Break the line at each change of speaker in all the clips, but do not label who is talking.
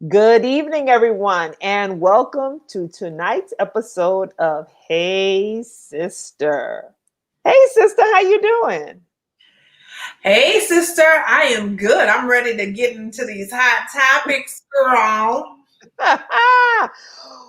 Good evening, everyone, and welcome to tonight's episode of Hey Sister. Hey Sister, how you doing?
Hey, sister, I am good. I'm ready to get into these hot topics, girl.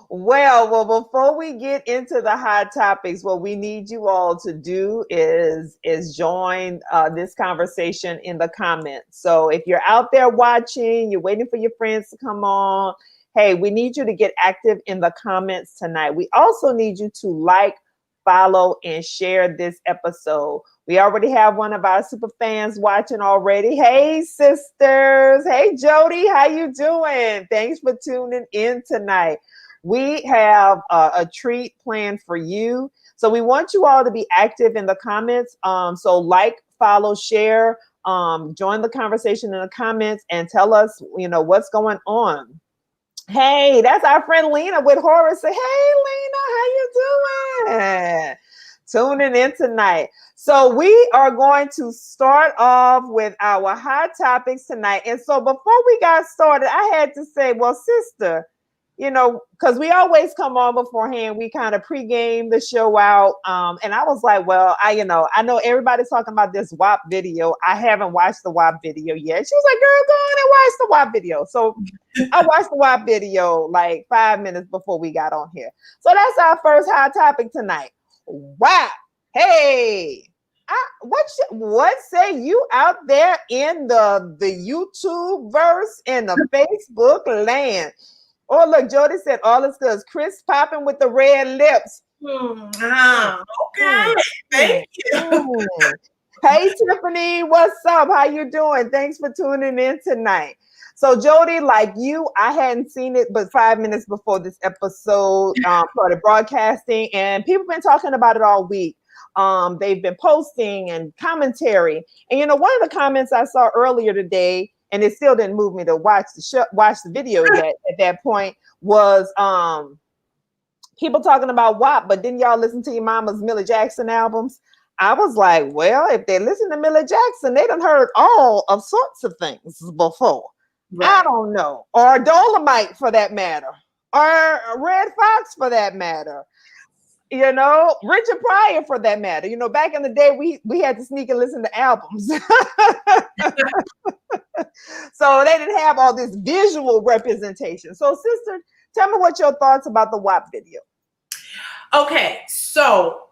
well, before we get into the hot topics, what we need you all to do is join this conversation in the comments. So if you're out there watching, you're waiting for your friends to come on. Hey, we need you to get active in the comments tonight. We also need you to like, follow, and share this episode. We already have one of our super fans watching already. Hey, sisters. Hey, Jody. How you doing? Thanks for tuning in tonight. We have a treat planned for you. So we want you all to be active in the comments. So like, follow, share, join the conversation in the comments and tell us, what's going on. Hey, that's our friend Lena with Horace. Say, hey, Lena, how you doing? Tuning in tonight. So we are going to start off with our hot topics tonight. And so before we got started, I had to say, well, sister, because we always come on beforehand, we kind of pregame the show out. And I was like, well, I know everybody's talking about this WAP video. I haven't watched the WAP video yet. She was like, girl, go on and watch the WAP video. So I watched the WAP video like 5 minutes before we got on here. So that's our first hot topic tonight. WAP. Hey, what say you out there in the YouTube verse and the Facebook land? Oh, look, Jody said all is good. Chris popping with the red lips.
Okay, thank you.
Hey, Tiffany, what's up? How you doing? Thanks for tuning in tonight. So, Jody, like you, I hadn't seen it but 5 minutes before this episode started broadcasting, and people have been talking about it all week. They've been posting and commentary. And, one of the comments I saw earlier today, and it still didn't move me to watch the video yet at that point, was people talking about WAP, but didn't y'all listen to your mama's Millie Jackson albums? I was like, well, if they listen to Millie Jackson, they done heard all of sorts of things before. Right. I don't know. Or Dolomite for that matter. Or Red Fox for that matter. Richard Pryor for that matter. Back in the day, we had to sneak and listen to albums. So they didn't have all this visual representation. So, sister, tell me what your thoughts about the WAP video.
Okay, so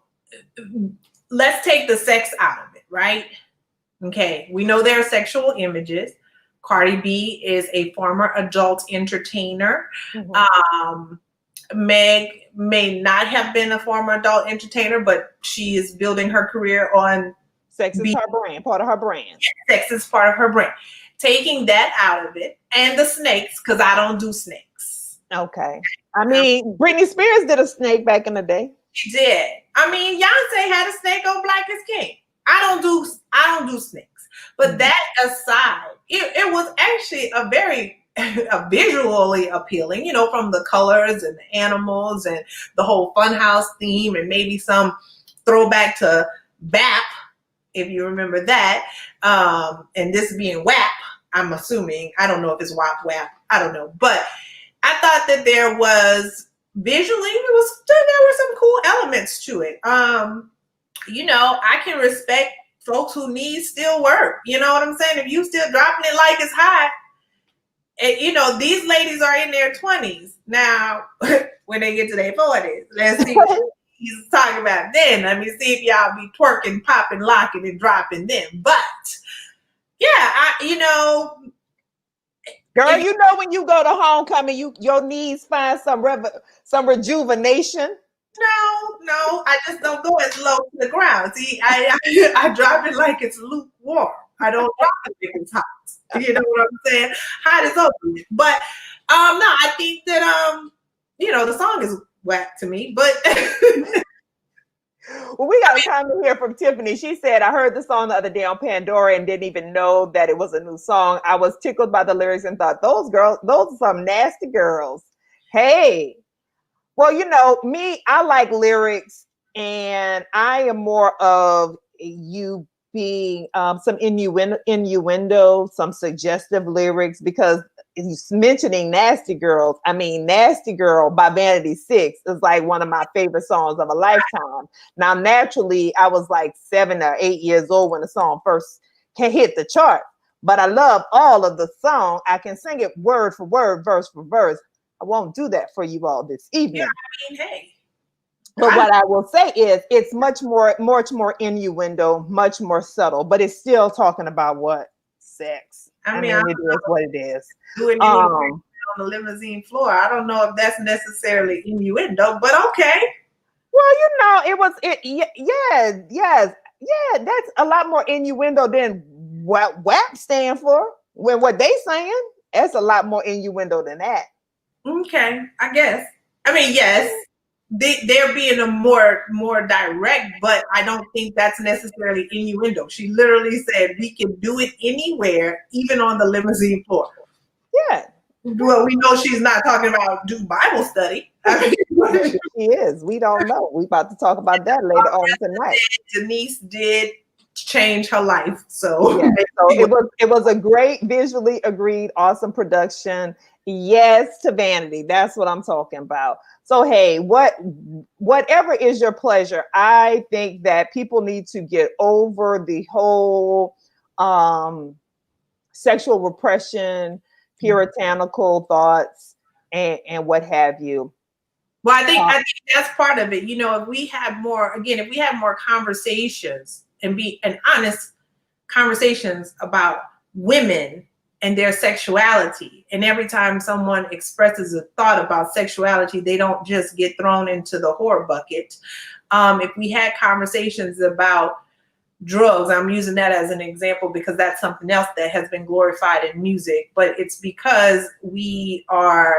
let's take the sex out of it, right? Okay, we know there are sexual images. Cardi B is a former adult entertainer. Mm-hmm. Meg may not have been a former adult entertainer, but she is building her career on
sex is her brand, part of her brand.
Sex is part of her brand. Taking that out of it, and the snakes, because I don't do snakes.
Okay. I mean, Britney Spears did a snake back in the day.
She did. I mean, Beyonce had a snake on Black is King. I don't do snakes. But that aside, it was actually a very visually appealing, from the colors and the animals and the whole funhouse theme, and maybe some throwback to BAP, if you remember that. And this being WAP, I'm assuming. I don't know if it's WAP. I don't know. But I thought that there was visually, there were some cool elements to it. I can respect folks who need still work. You know what I'm saying? If you still dropping it like it's hot, and these ladies are in their 20s now. When they get to their 40s, let's see what he's talking about then. Let me see if y'all be twerking, popping, locking, and dropping then. But yeah,
girl, when you go to homecoming, your knees find some rejuvenation.
No, I just don't go as low to the ground. See, I drop it like it's lukewarm. I don't drop it like it's hot. You know what I'm saying? Hot is open. But no, I think that the song is whack to me. But
well, we got a comment here from Tiffany. She said, I heard the song the other day on Pandora and didn't even know that it was a new song. I was tickled by the lyrics and thought, those are some nasty girls. Hey. Well, me, I like lyrics, and I am more of you being some innuendo, some suggestive lyrics, because mentioning Nasty Girls, I mean, Nasty Girl by Vanity Six is like one of my favorite songs of a lifetime. Now, naturally, I was like 7 or 8 years old when the song first hit the chart, but I love all of the song. I can sing it word for word, verse for verse. I won't do that for you all this evening.
Yeah, I mean, hey.
But what I will say is it's much more innuendo, much more subtle, but it's still talking about what? Sex. I mean, it is what it is.
Doing anywhere on the limousine floor. I don't know if that's necessarily innuendo, but okay.
Well, yes. That's a lot more innuendo than what WAP stand for. When what they saying, that's a lot more innuendo than that.
Okay, I guess. I mean, yes, they're being a more direct, but I don't think that's necessarily innuendo. She literally said we can do it anywhere, even on the limousine floor.
Yeah.
Well, we know she's not talking about do Bible study. I
mean, she is. We don't know. We about to talk about that later on tonight.
Denise did change her life. So,
yeah, so it was a great, visually agreed, awesome production. Yes to Vanity. That's what I'm talking about. So hey, whatever is your pleasure, I think that people need to get over the whole sexual repression, puritanical thoughts, and what have you.
Well, I think that's part of it. You know, if we have more conversations and honest conversations about women and their sexuality, and every time someone expresses a thought about sexuality, they don't just get thrown into the whore bucket. If we had conversations about drugs, I'm using that as an example because that's something else that has been glorified in music, but it's because we are,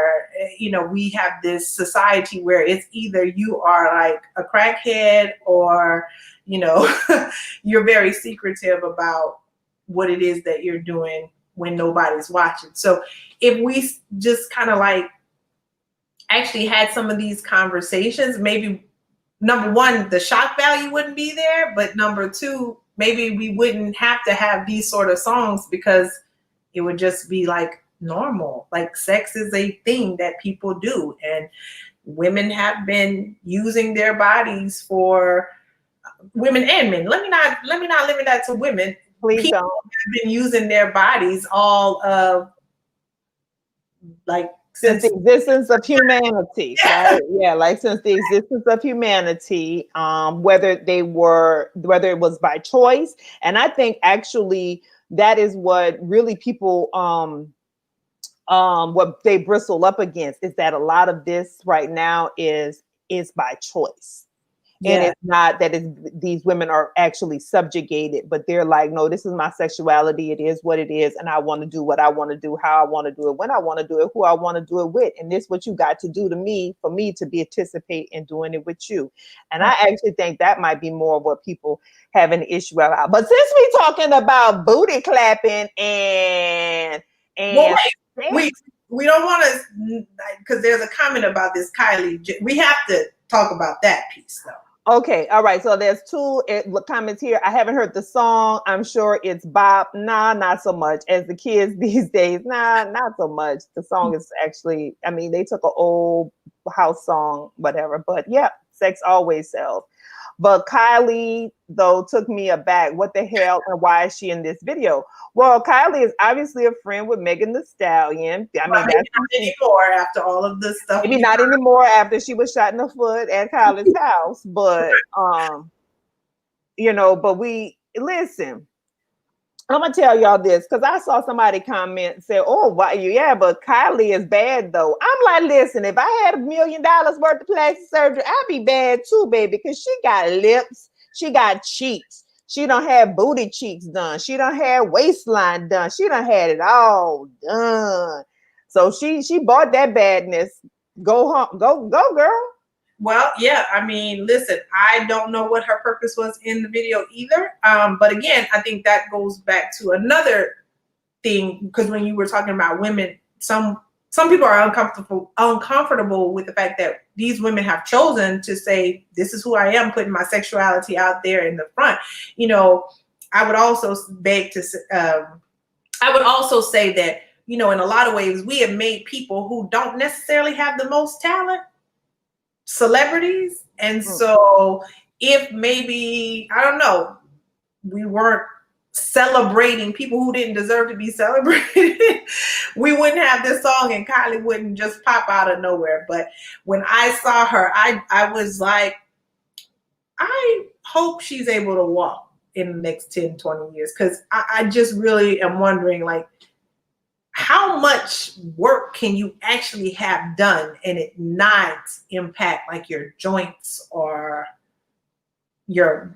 we have this society where it's either you are like a crackhead or, you're very secretive about what it is that you're doing when nobody's watching. So if we just kind of like actually had some of these conversations, maybe number one, the shock value wouldn't be there, but number two, maybe we wouldn't have to have these sort of songs because it would just be like normal. Like sex is a thing that people do, and women have been using their bodies for women and men. Let me not limit that to women.
Please
people
don't.
Have been using their bodies all of like
since the existence of humanity, right? Yeah, like since the existence of humanity, whether it was by choice. And I think actually that is what really people what they bristle up against is that a lot of this right now is by choice. Yeah. And it's not that these women are actually subjugated, but they're like, no, this is my sexuality. It is what it is. And I want to do what I want to do, how I want to do it, when I want to do it, who I want to do it with. And this is what you got to do to me for me to participate in doing it with you. And I actually think that might be more of what people have an issue about. But since we're talking about booty clapping and
well, wait, we don't want to, because there's a comment about this Kylie. We have to talk about that piece though.
Okay, all right. So there's two comments here. I haven't heard the song. I'm sure it's bop. Nah, not so much. As the kids these days, nah, not so much. The song is actually, I mean, they took an old house song, whatever. But yeah, sex always sells. But Kylie, though, took me aback. What the hell and why is she in this video? Well, Kylie is obviously a friend with Megan Thee Stallion. I mean,
that's not anymore after all of this stuff.
Maybe not anymore after she was shot in the foot at Kylie's house. But, but we listen. I'm gonna tell y'all this because I saw somebody comment and say, "Oh, why? Yeah, but Kylie is bad though." I'm like, listen, if I had $1 million worth of plastic surgery, I'd be bad too, baby, because she got lips, she got cheeks, she don't have booty cheeks done, she don't have waistline done, she done had it all done. So she bought that badness. Go home, go girl.
Well, yeah, I mean, listen, I don't know what her purpose was in the video either. But again, I think that goes back to another thing, because when you were talking about women, some people are uncomfortable with the fact that these women have chosen to say, this is who I am, putting my sexuality out there in the front. I would also beg to, I would also say that, you know, in a lot of ways, we have made people who don't necessarily have the most talent celebrities. And so if maybe, I don't know, we weren't celebrating people who didn't deserve to be celebrated, we wouldn't have this song and Kylie wouldn't just pop out of nowhere. But when I saw her, I was like, I hope she's able to walk in the next 10, 20 years. Because I just really am wondering, like, how much work can you actually have done and it not impact like your joints or your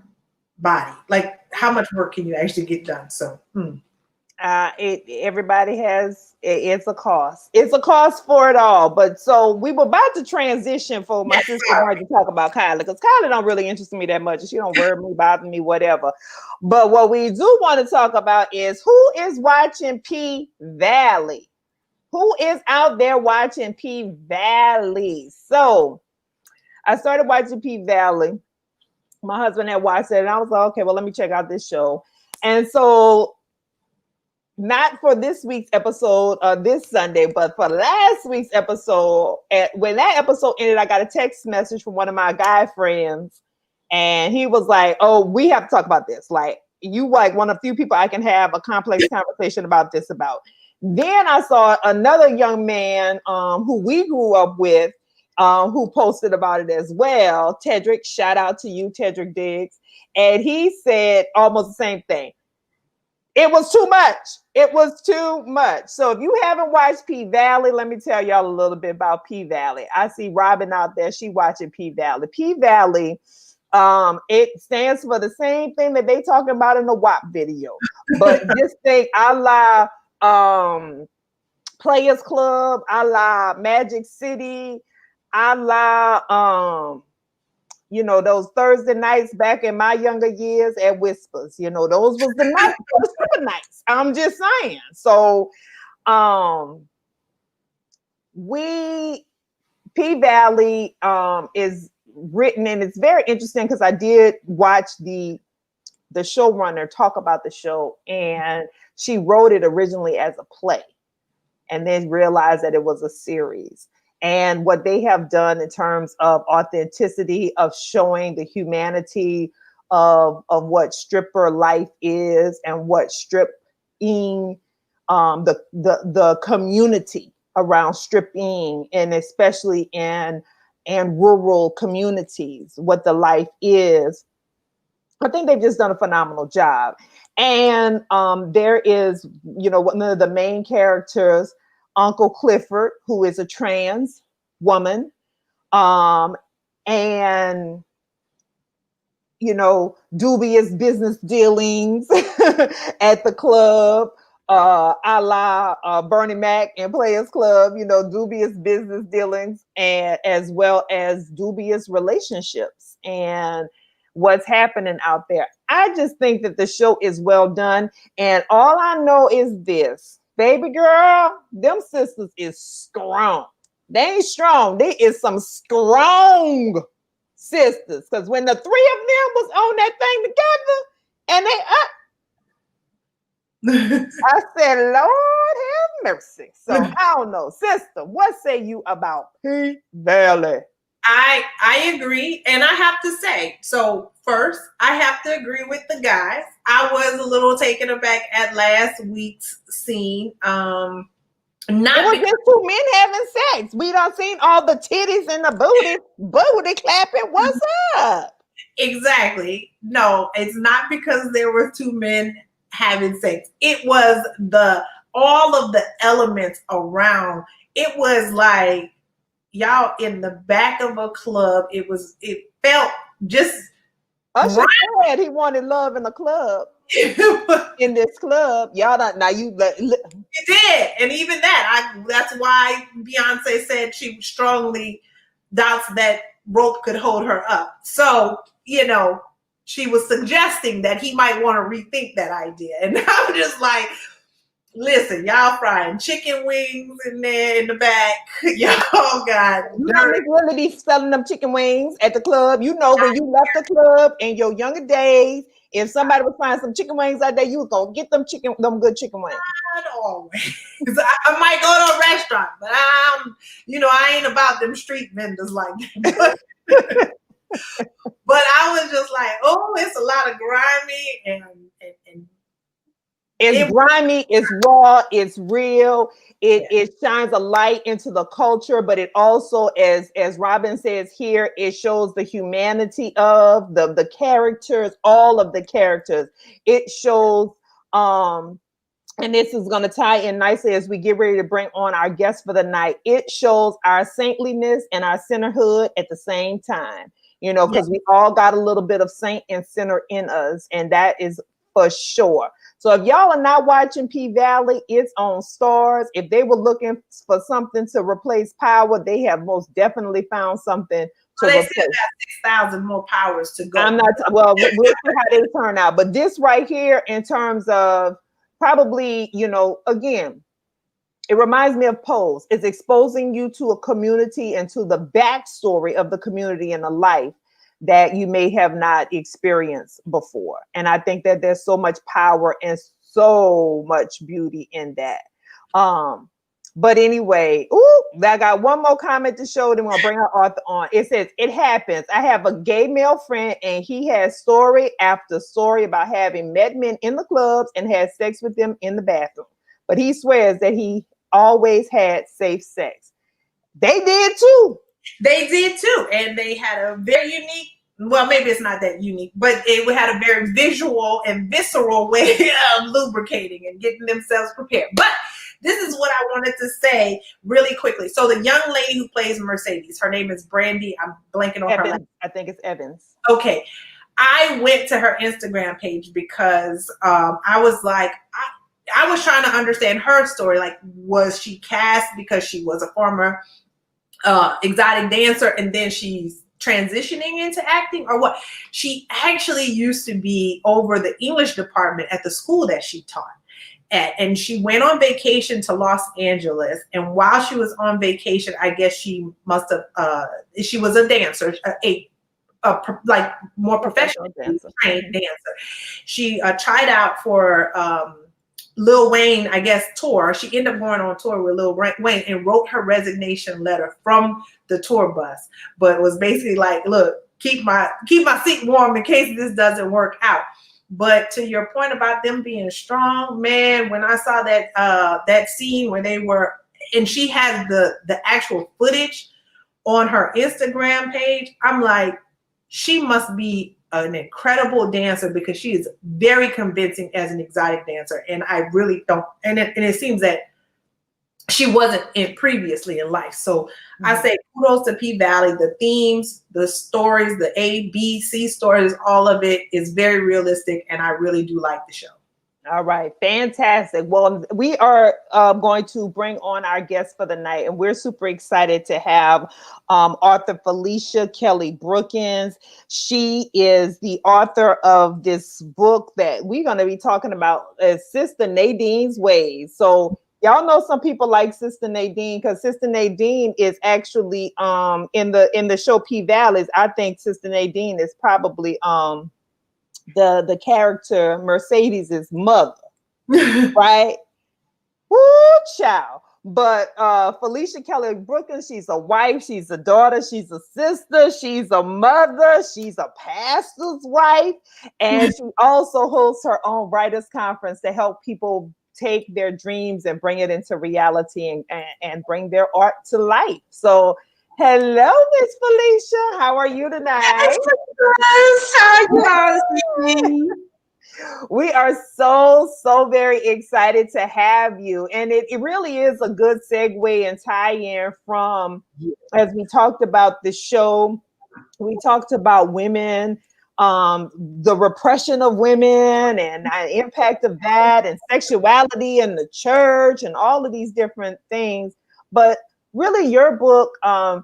body? Like, how much work can you actually get done? So
everybody has it's a cost. It's a cost for it all. But so we were about to transition for my sister wanted to talk about Kylie, because Kylie don't really interest me that much. She don't worry me, bother me, whatever. But what we do want to talk about is who is watching P Valley. Who is out there watching P Valley? So I started watching P Valley. My husband had watched it, and I was like, okay, well, let me check out this show. And so, not for this week's episode this Sunday, but for last week's episode, when that episode ended, I got a text message from one of my guy friends, and he was like, oh, we have to talk about this. Like, you like one of the few people I can have a complex conversation about this about. Then I saw another young man who we grew up with, who posted about it as well. Tedrick, shout out to you, Tedrick Diggs. And he said almost the same thing. It was too much. It was too much. So if you haven't watched P Valley, let me tell y'all a little bit about P Valley. I see Robin out there. She watching P Valley. P Valley, it stands for the same thing that they talking about in the WAP video. But this thing, a la Players Club, a la Magic City, a la you know, those Thursday nights back in my younger years at Whispers, you know, those was the nights, those were the nights. I'm just saying. So P Valley is written, and it's very interesting because I did watch the showrunner talk about the show, and she wrote it originally as a play and then realized that it was a series. And what they have done in terms of authenticity, of showing the humanity of what stripper life is and what stripping, the community around stripping, and especially in rural communities, what the life is. I think they've just done a phenomenal job. And there is, you know, one of the main characters, Uncle Clifford, who is a trans woman, and, you know, dubious business dealings at the club, a la Bernie Mac and Players Club, you know, dubious business dealings, and as well as dubious relationships and what's happening out there. I just think that the show is well done. And all I know is this. Baby girl, them sisters is strong. They ain't strong. They is some strong sisters. Because when the three of them was on that thing together, and they I said, Lord have mercy. So I don't know. Sister, what say you about P Valley?
I agree. And I have to say, so first, I have to agree with the guys. I was a little taken aback at last week's scene. Not
it was just two men having sex. We done seen all the titties and the booty clapping. What's up?
Exactly. No, it's not because there were two men having sex. It was all of the elements around. It was like y'all in the back of a club. It felt just
Usher said he wanted love in the club. In this club, y'all don't now you
did, and even that's why Beyonce said she strongly doubts that rope could hold her up. So, you know, she was suggesting that he might want to rethink that idea. And I'm just like, listen, y'all frying chicken wings in there in the back. Y'all got
really be selling them chicken wings at the club. You know, when you left the club in your younger days If somebody would find some chicken wings out there, you was gonna get them good chicken wings.
Not always. I might go to a restaurant, but I ain't about them street vendors like that. But I was just like, oh, it's a lot of grimy and
it's grimy, it's raw, it's real. It shines a light into the culture, but it also, as Robin says here, it shows the humanity of the characters, all of the characters. It shows, and this is going to tie in nicely as we get ready to bring on our guest for the night. It shows our saintliness and our sinnerhood at the same time, because we all got a little bit of saint and sinner in us, and that is for sure. So if y'all are not watching P-Valley, it's on Stars. If they were looking for something to replace Power, they have most definitely found something to replace.
They still got 6,000 more powers to go.
We'll see how they turn out. But this right here, in terms of probably, again, it reminds me of Pose. It's exposing you to a community and to the backstory of the community and the life that you may have not experienced before. And I think that there's so much power and so much beauty in that. But anyway, I got one more comment to show. Then we'll bring our author on. It says, it happens. I have a gay male friend and he has story after story about having met men in the clubs and had sex with them in the bathroom. But he swears that he always had safe sex. They did too.
They did too. And they had a very unique, well, maybe it's not that unique, but it had a very visual and visceral way of lubricating and getting themselves prepared. But this is what I wanted to say really quickly. So the young lady who plays Mercedes, her name is Brandy. I'm blanking on her name.
I think it's Evans.
Okay. I went to her Instagram page because I was like, I was trying to understand her story. Like, was she cast because she was a former exotic dancer and then she's transitioning into acting, or what? She actually used to be over the English department at the school that she taught at, and she went on vacation to Los Angeles. And while she was on vacation, I guess she must have she was a dancer, like more professional trained dancer. She tried out for Lil Wayne, I guess, tour. She ended up going on tour with Lil Wayne and wrote her resignation letter from the tour bus. But it was basically like, look, keep my seat warm in case this doesn't work out. But to your point about them being strong, man, when I saw that scene where they were, and she had the actual footage on her Instagram page, I'm like, she must be an incredible dancer because she is very convincing as an exotic dancer. And I really don't, and it seems that she wasn't previously in life. So I say kudos to P-Valley. The themes, the stories, the A, B, C stories, all of it is very realistic. And I really do like the show.
All right. Fantastic. Well, we are going to bring on our guest for the night, and we're super excited to have author Felicia Brookins. She is the author of this book that we're going to be talking about, Sister Nadeen's Ways. So y'all know some people like Sister Nadeen because Sister Nadeen is actually in the show P-Valleys. I think Sister Nadeen is probably the character Mercedes' mother, right? Woo, child. But Felicia Brookins, she's a wife, she's a daughter, she's a sister, she's a mother, she's a pastor's wife, and she also hosts her own writers conference to help people take their dreams and bring it into reality and bring their art to life. So hello, Miss Felicia. How are you tonight? How you? We are so very excited to have you. And it really is a good segue and tie-in from, as we talked about the show, we talked about women, the repression of women and the impact of that, and sexuality in the church and all of these different things. But really your book, tell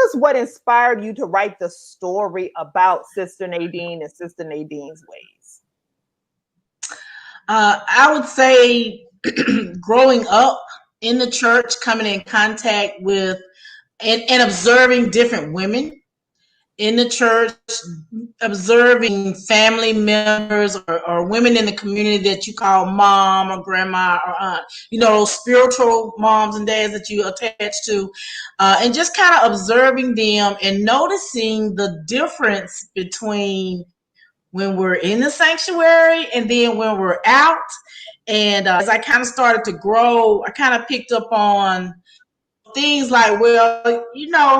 us what inspired you to write the story about Sister Nadeen and Sister Nadeen's Ways.
I would say growing up in the church, coming in contact with and observing different women in the church, observing family members or women in the community that you call mom or grandma or aunt, those spiritual moms and dads that you attach to, and just kind of observing them and noticing the difference between when we're in the sanctuary and then when we're out. And as I kind of started to grow, I kind of picked up on things like, well,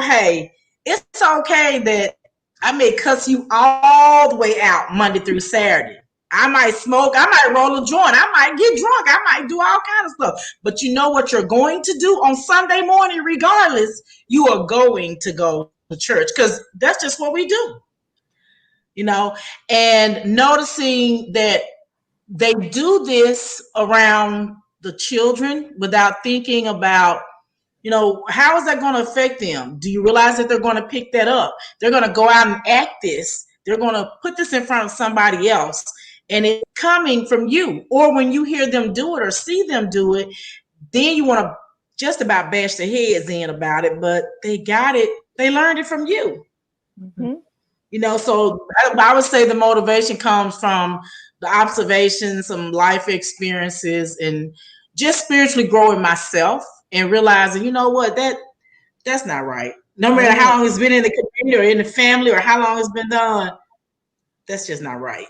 hey, it's okay that I may cuss you all the way out Monday through Saturday. I might smoke, I might roll a joint, I might get drunk, I might do all kinds of stuff. But you know what you're going to do on Sunday morning, regardless, you are going to go to church because that's just what we do. And noticing that they do this around the children without thinking about, how is that going to affect them? Do you realize that they're going to pick that up? They're going to go out and act this. They're going to put this in front of somebody else, and it's coming from you. Or when you hear them do it or see them do it, then you want to just about bash their heads in about it, but they got it. They learned it from you. Mm-hmm. So I would say the motivation comes from the observations, some life experiences, and just spiritually growing myself and realizing, you know what, that's not right. No matter how long it's been in the community or in the family or how long it's been done, that's just not right.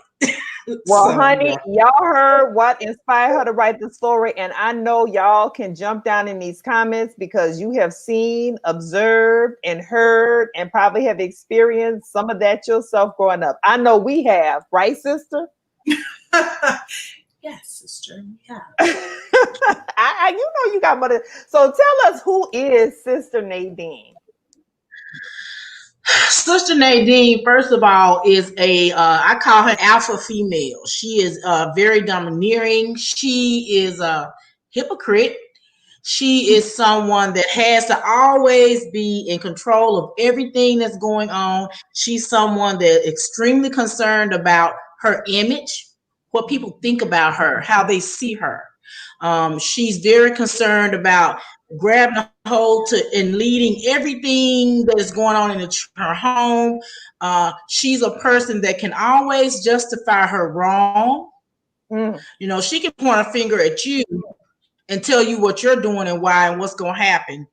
Well, honey, y'all heard what inspired her to write the story, and I know y'all can jump down in these comments because you have seen, observed, and heard, and probably have experienced some of that yourself growing up. I know we have, right, sister?
Yes, sister. Yeah.
You got mother. So tell us, who is Sister Nadeen?
Sister Nadeen, first of all, is I call her alpha female. She is very domineering. She is a hypocrite. She is someone that has to always be in control of everything that's going on. She's someone that's extremely concerned about her image, what people think about her, how they see her. She's very concerned about grabbing a hold to and leading everything that is going on in her home. She's a person that can always justify her wrong. She can point a finger at you and tell you what you're doing and why and what's going to happen.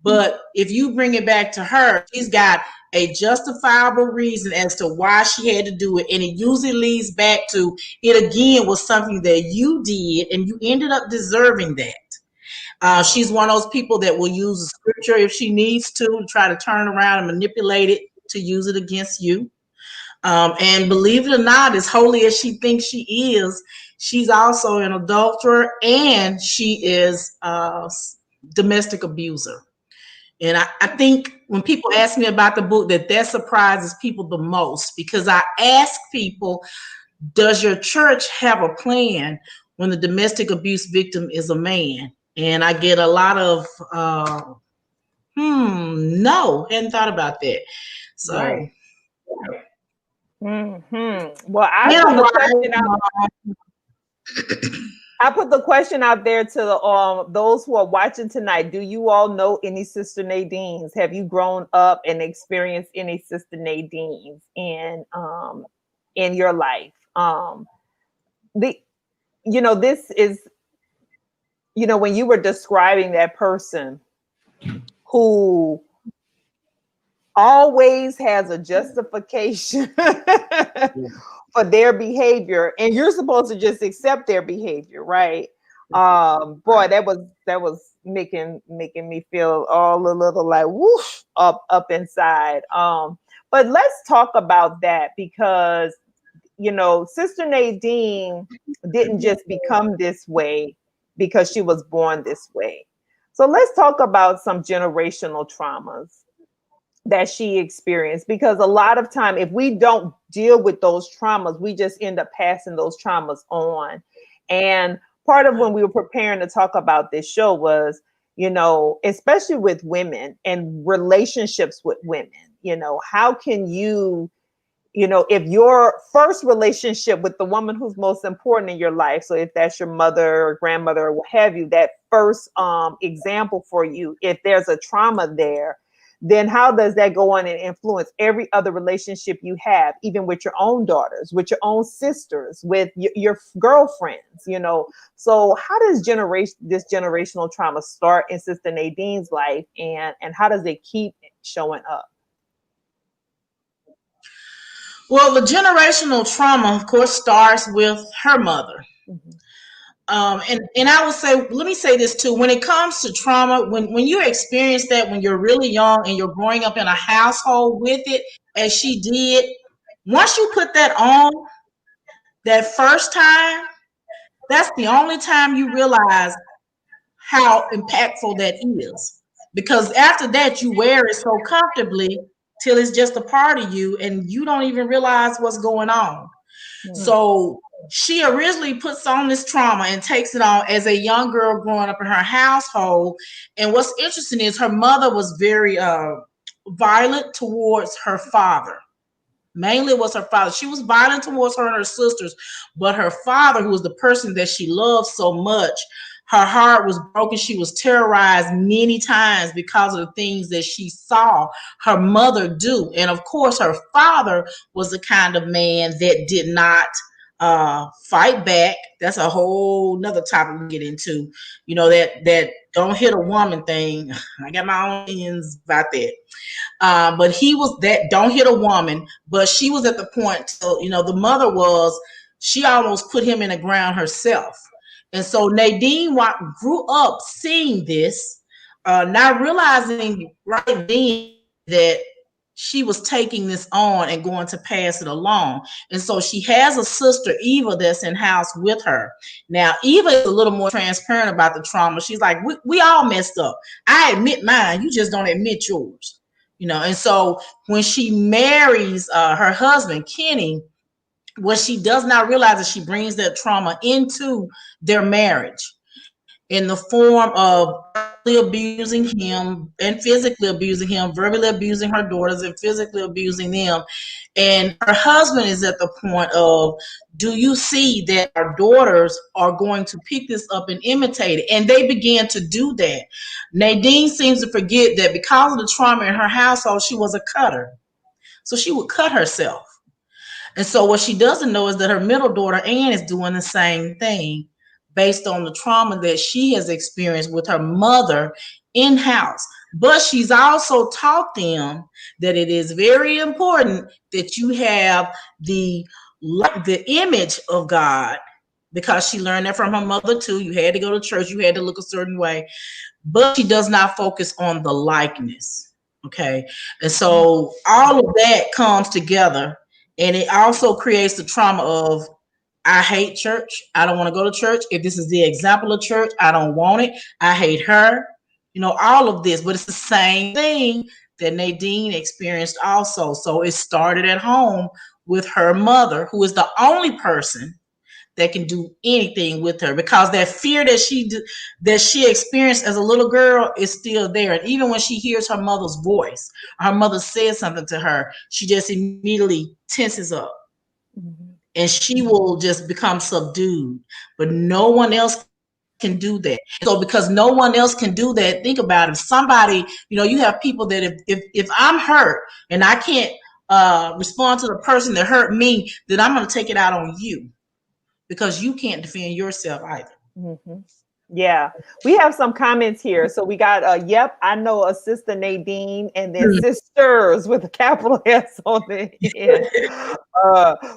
But if you bring it back to her, she's got a justifiable reason as to why she had to do it. And it usually leads back to it again was something that you did and you ended up deserving that. She's one of those people that will use the scripture if she needs to try to turn around and manipulate it to use it against you. And believe it or not, as holy as she thinks she is, she's also an adulterer and she is a domestic abuser. And I think when people ask me about the book, that surprises people the most, because I ask people, does your church have a plan when the domestic abuse victim is a man? And I get a lot of, no, hadn't thought about that. So. Right.
Well, I put the question out there to those who are watching tonight. Do you all know any Sister Nadeens? Have you grown up and experienced any Sister Nadeens in your life? This is, when you were describing that person who always has a justification for their behavior, and you're supposed to just accept their behavior, right? Boy, that was making me feel all a little like whoosh up inside. But let's talk about that, because Sister Nadeen didn't just become this way because she was born this way. So let's talk about some generational traumas that she experienced, because a lot of time, if we don't deal with those traumas, we just end up passing those traumas on. And part of when we were preparing to talk about this show was, especially with women and relationships with women, how can you, if your first relationship with the woman who's most important in your life, so if that's your mother or grandmother or what have you, that first example for you, if there's a trauma there, then how does that go on and influence every other relationship you have, even with your own daughters, with your own sisters, with your girlfriends, you know? So how does this generational trauma start in Sister Nadine's life, and how does it keep showing up?
Well, the generational trauma, of course, starts with her mother.
Mm-hmm.
And I would say, let me say this too. When it comes to trauma, when you experience that when you're really young and you're growing up in a household with it, as she did, once you put that on that first time, that's the only time you realize how impactful that is. Because after that, you wear it so comfortably till it's just a part of you and you don't even realize what's going on. So she originally puts on this trauma and takes it on as a young girl growing up in her household. And what's interesting is her mother was very violent towards her father. Mainly it was her father. She was violent towards her and her sisters, but her father, who was the person that she loved so much, her heart was broken. She was terrorized many times because of the things that she saw her mother do. And of course, her father was the kind of man that did not fight back. That's a whole nother topic we get into. You know, that don't hit a woman thing. I got my own opinions about that. But he was that don't hit a woman, but she was at the point, you know, the mother was, she almost put him in the ground herself. And so Nadine grew up seeing this, not realizing right then that she was taking this on and going to pass it along. And so she has a sister, Eva, that's in house with her. Now, Eva is a little more transparent about the trauma. She's like, we all messed up. I admit mine. You just don't admit yours. You know, and so when she marries her husband, Kenny, what she does not realize is she brings that trauma into their marriage in the form of abusing him and physically abusing him, verbally abusing her daughters and physically abusing them. And her husband is at the point of, do you see that our daughters are going to pick this up and imitate it? And they began to do that. Nadine seems to forget that because of the trauma in her household, she was a cutter. So she would cut herself. And so what she doesn't know is that her middle daughter, Ann, is doing the same thing based on the trauma that she has experienced with her mother in-house. But she's also taught them that it is very important that you have the image of God, because she learned that from her mother too. You had to go to church, you had to look a certain way, but she does not focus on the likeness. Okay. And so all of that comes together, and it also creates the trauma of, I hate church. I don't want to go to church. If this is the example of church, I don't want it. I hate her. You know, all of this, but it's the same thing that Nadine experienced also. So it started at home with her mother, who is the only person that can do anything with her, because that fear that she experienced as a little girl is still there. And even when she hears her mother's voice, her mother says something to her, she just immediately tenses up. Mm-hmm. And she will just become subdued. But no one else can do that. So because no one else can do that, think about it. If somebody, you know, you have people that if I'm hurt and I can't respond to the person that hurt me, then I'm going to take it out on you, because you can't defend yourself either.
Mm-hmm. Yeah, we have some comments here. So we got, yep, I know a Sister Nadeen, and then sisters with a capital S on the end.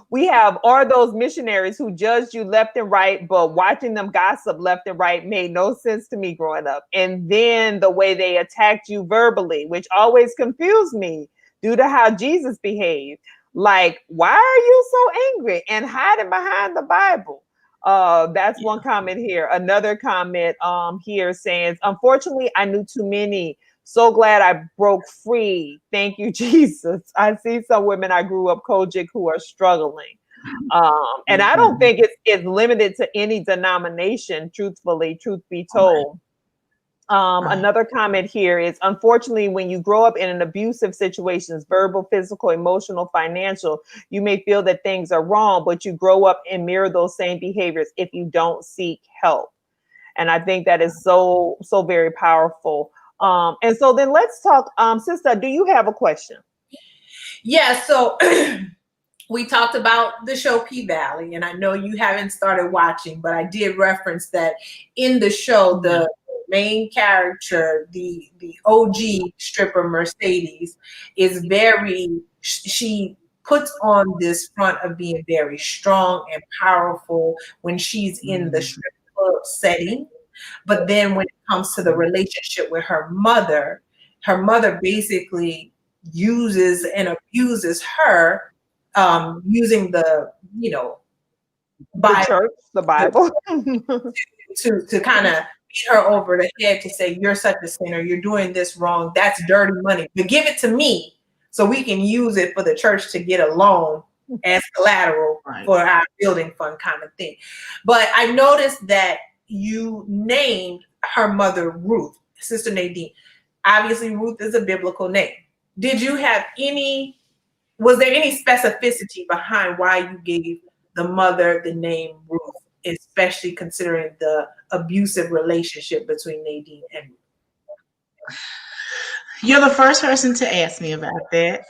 We have, are those missionaries who judged you left and right, but watching them gossip left and right made no sense to me growing up. And then the way they attacked you verbally, which always confused me due to how Jesus behaved. Like, why are you so angry and hiding behind the Bible? That's one comment here. Another comment here saying, unfortunately, I knew too many. So glad I broke free. Thank you, Jesus. I see some women I grew up Kojic who are struggling. And I don't think it's limited to any denomination, truthfully, truth be told. Another comment here is, unfortunately, when you grow up in an abusive situations, verbal, physical, emotional, financial, you may feel that things are wrong, but you grow up and mirror those same behaviors if you don't seek help. And I think that is so very powerful. And so then let's talk, Sister, do you have a question?
Yeah, so we talked about the show P-Valley, and I know you haven't started watching, but I did reference that in the show, the main character, the OG stripper Mercedes, is she puts on this front of being very strong and powerful when she's in the strip club setting. But then when it comes to the relationship with her mother basically uses and abuses her, using the
The
Bible
church, the Bible.
to kind of beat her over the head to say, you're such a sinner, you're doing this wrong, that's dirty money, but give it to me so we can use it for the church to get a loan as collateral for our building fund kind of thing. But I noticed that you named her mother Ruth, Sister Nadeen. Obviously, Ruth is a biblical name. Was there any specificity behind why you gave the mother the name Ruth, especially considering the abusive relationship between Nadeen and Ruth?
You're the first person to ask me about that.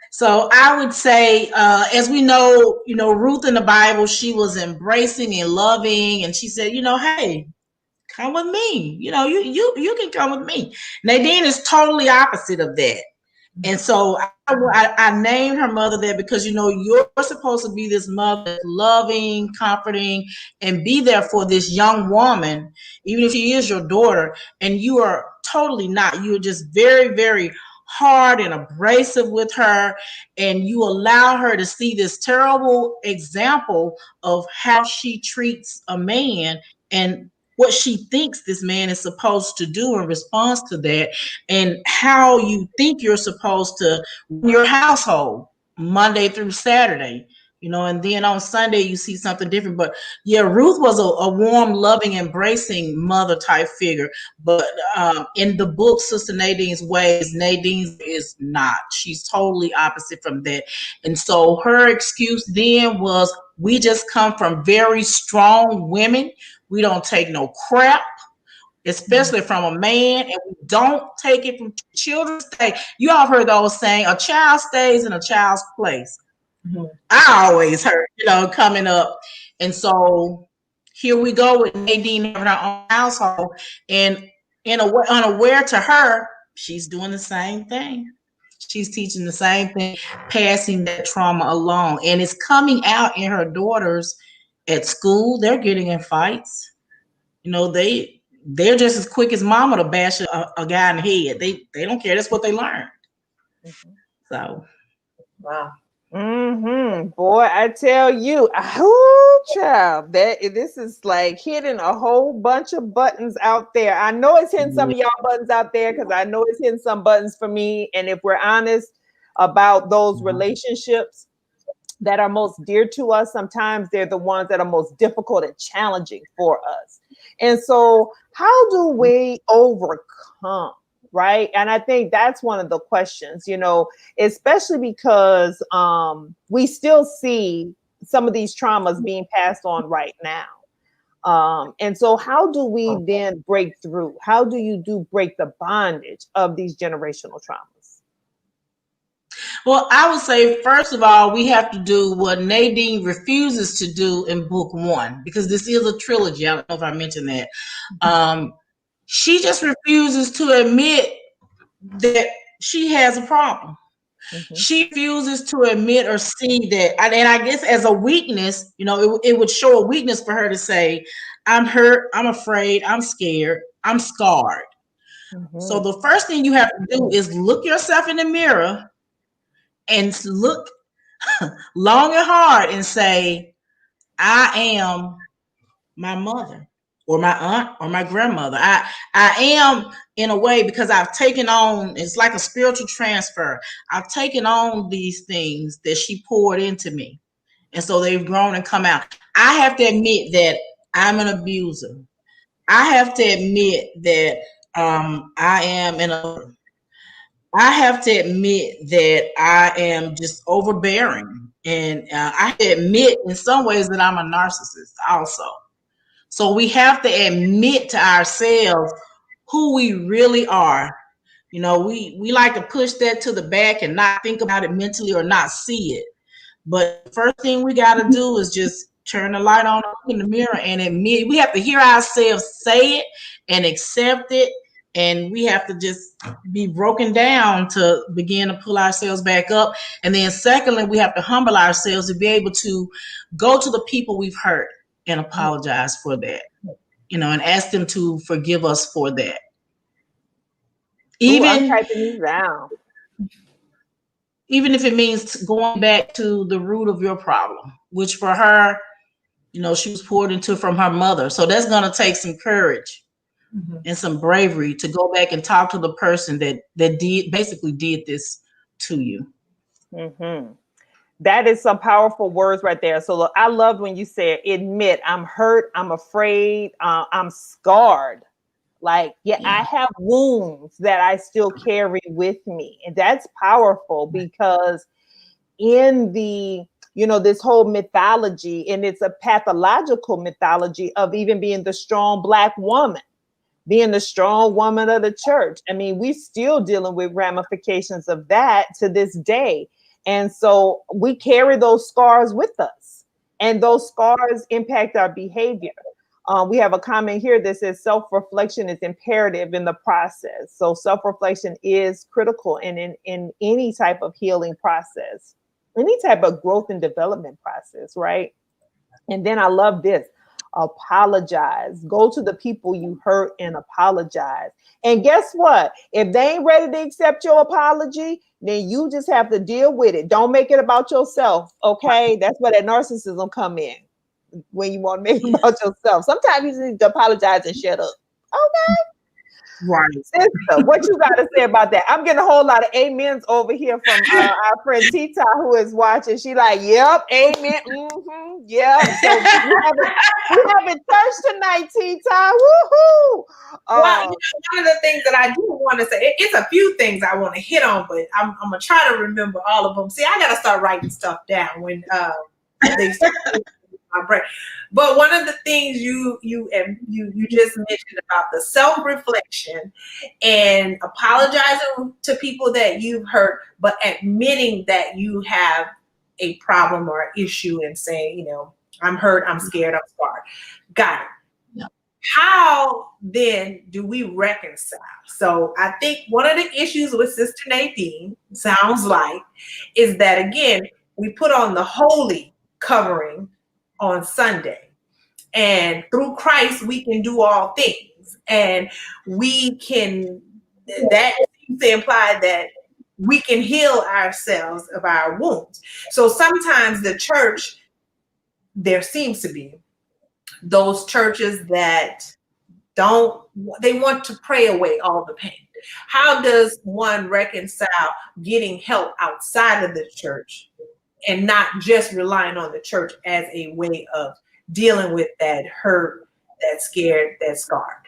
So I would say, as we know, Ruth in the Bible, she was embracing and loving, and she said, hey, come with me. You can come with me. Nadine is totally opposite of that. And so I named her mother that because, you're supposed to be this mother, loving, comforting, and be there for this young woman, even if she is your daughter, and you are totally not. You're just very, very hard and abrasive with her, and you allow her to see this terrible example of how she treats a man and what she thinks this man is supposed to do in response to that, and how you think you're supposed to run your household Monday through Saturday, and then on Sunday you see something different. But yeah, Ruth was a warm, loving, embracing mother type figure. But in the book, Sister Nadine's Ways, Nadine is not. She's totally opposite from that. And so her excuse then was, we just come from very strong women. We don't take no crap, especially from a man, and we don't take it from children. You all heard those saying, a child stays in a child's place. Mm-hmm. I always heard, coming up. And so here we go with Nadine having her own household, and unaware to her, she's doing the same thing. She's teaching the same thing, passing that trauma along, and it's coming out in her daughters at school. They're getting in fights. They're just as quick as mama to bash a guy in the head. They don't care. That's what they learned. Mm-hmm. So,
wow.
Boy, I tell you, oh, child, this is like hitting a whole bunch of buttons out there. I know it's hitting some of y'all buttons out there because I know it's hitting some buttons for me. And if we're honest about those relationships that are most dear to us, sometimes they're the ones that are most difficult and challenging for us. And so how do we overcome, right? And I think that's one of the questions, especially because we still see some of these traumas being passed on right now. And so how do we then break through? How do you break the bondage of these generational traumas?
Well, I would say, first of all, we have to do what Nadine refuses to do in book 1, because this is a trilogy. I don't know if I mentioned that. She just refuses to admit that she has a problem. Mm-hmm. She refuses to admit or see that. And I guess as a weakness, it would show a weakness for her to say, I'm hurt, I'm afraid, I'm scared, I'm scarred. Mm-hmm. So the first thing you have to do is look yourself in the mirror and look long and hard and say, I am my mother or my aunt or my grandmother. I am, in a way, because I've taken on, it's like a spiritual transfer. I've taken on these things that she poured into me. And so they've grown and come out. I have to admit that I'm an abuser. I have to admit that I am I have to admit that I am just overbearing. And I have to admit in some ways that I'm a narcissist also. So we have to admit to ourselves who we really are. You know, we like to push that to the back and not think about it mentally or not see it. But the first thing we got to do is just turn the light on in the mirror and admit. We have to hear ourselves say it and accept it. And we have to just be broken down to begin to pull ourselves back up. And then secondly, we have to humble ourselves to be able to go to the people we've hurt and apologize for that, you know, and ask them to forgive us for that.
I'm typing these down.
Even if it means going back to the root of your problem, which for her, you know, she was poured into from her mother. So that's going to take some courage and some bravery to go back and talk to the person that basically did this to you.
That is some powerful words right there. So look, I loved when you said, admit, I'm hurt, I'm afraid, I'm scarred. Like, I have wounds that I still carry with me. And that's powerful because in the, you know, this whole mythology, and it's a pathological mythology of even being the strong Black woman, being the strong woman of the church. I mean, we're still dealing with ramifications of that to this day. And so we carry those scars with us, and those scars impact our behavior. We have a comment here that says self-reflection is imperative in the process. So self-reflection is critical in any type of healing process, any type of growth and development process, right? And then I love this. Apologize. Go to the people you hurt and apologize. And guess what? If they ain't ready to accept your apology, then you just have to deal with it. Don't make it about yourself, okay? That's where that narcissism come in. When you want to make it about yourself. Sometimes you just need to apologize and shut up. Okay.
Right.
Sister, what you got to say about that? I'm getting a whole lot of amens over here from our friend Tita who is watching. She like, yep, amen. Yeah. So we having church tonight, Tita. Woohoo.
Well, you know, one of the things that I do want to say, it's a few things I want to hit on, but I'm going to try to remember all of them. See, I got to start writing stuff down when they start my brain. But one of the things you just mentioned about the self-reflection and apologizing to people that you've hurt, but admitting that you have a problem or an issue and saying, you know, I'm hurt, I'm scared, I'm scarred. Got it. Yeah. How then do we reconcile? So I think one of the issues with Sister Nadeen sounds like is that, again, we put on the holy covering on Sunday, and through Christ we can do all things, and we can, that seems to imply that we can heal ourselves of our wounds. So sometimes the church, there seems to be those churches that they want to pray away all the pain. How does one reconcile getting help outside of the church and not just relying on the church as a way of dealing with that hurt, that scared, that scarred?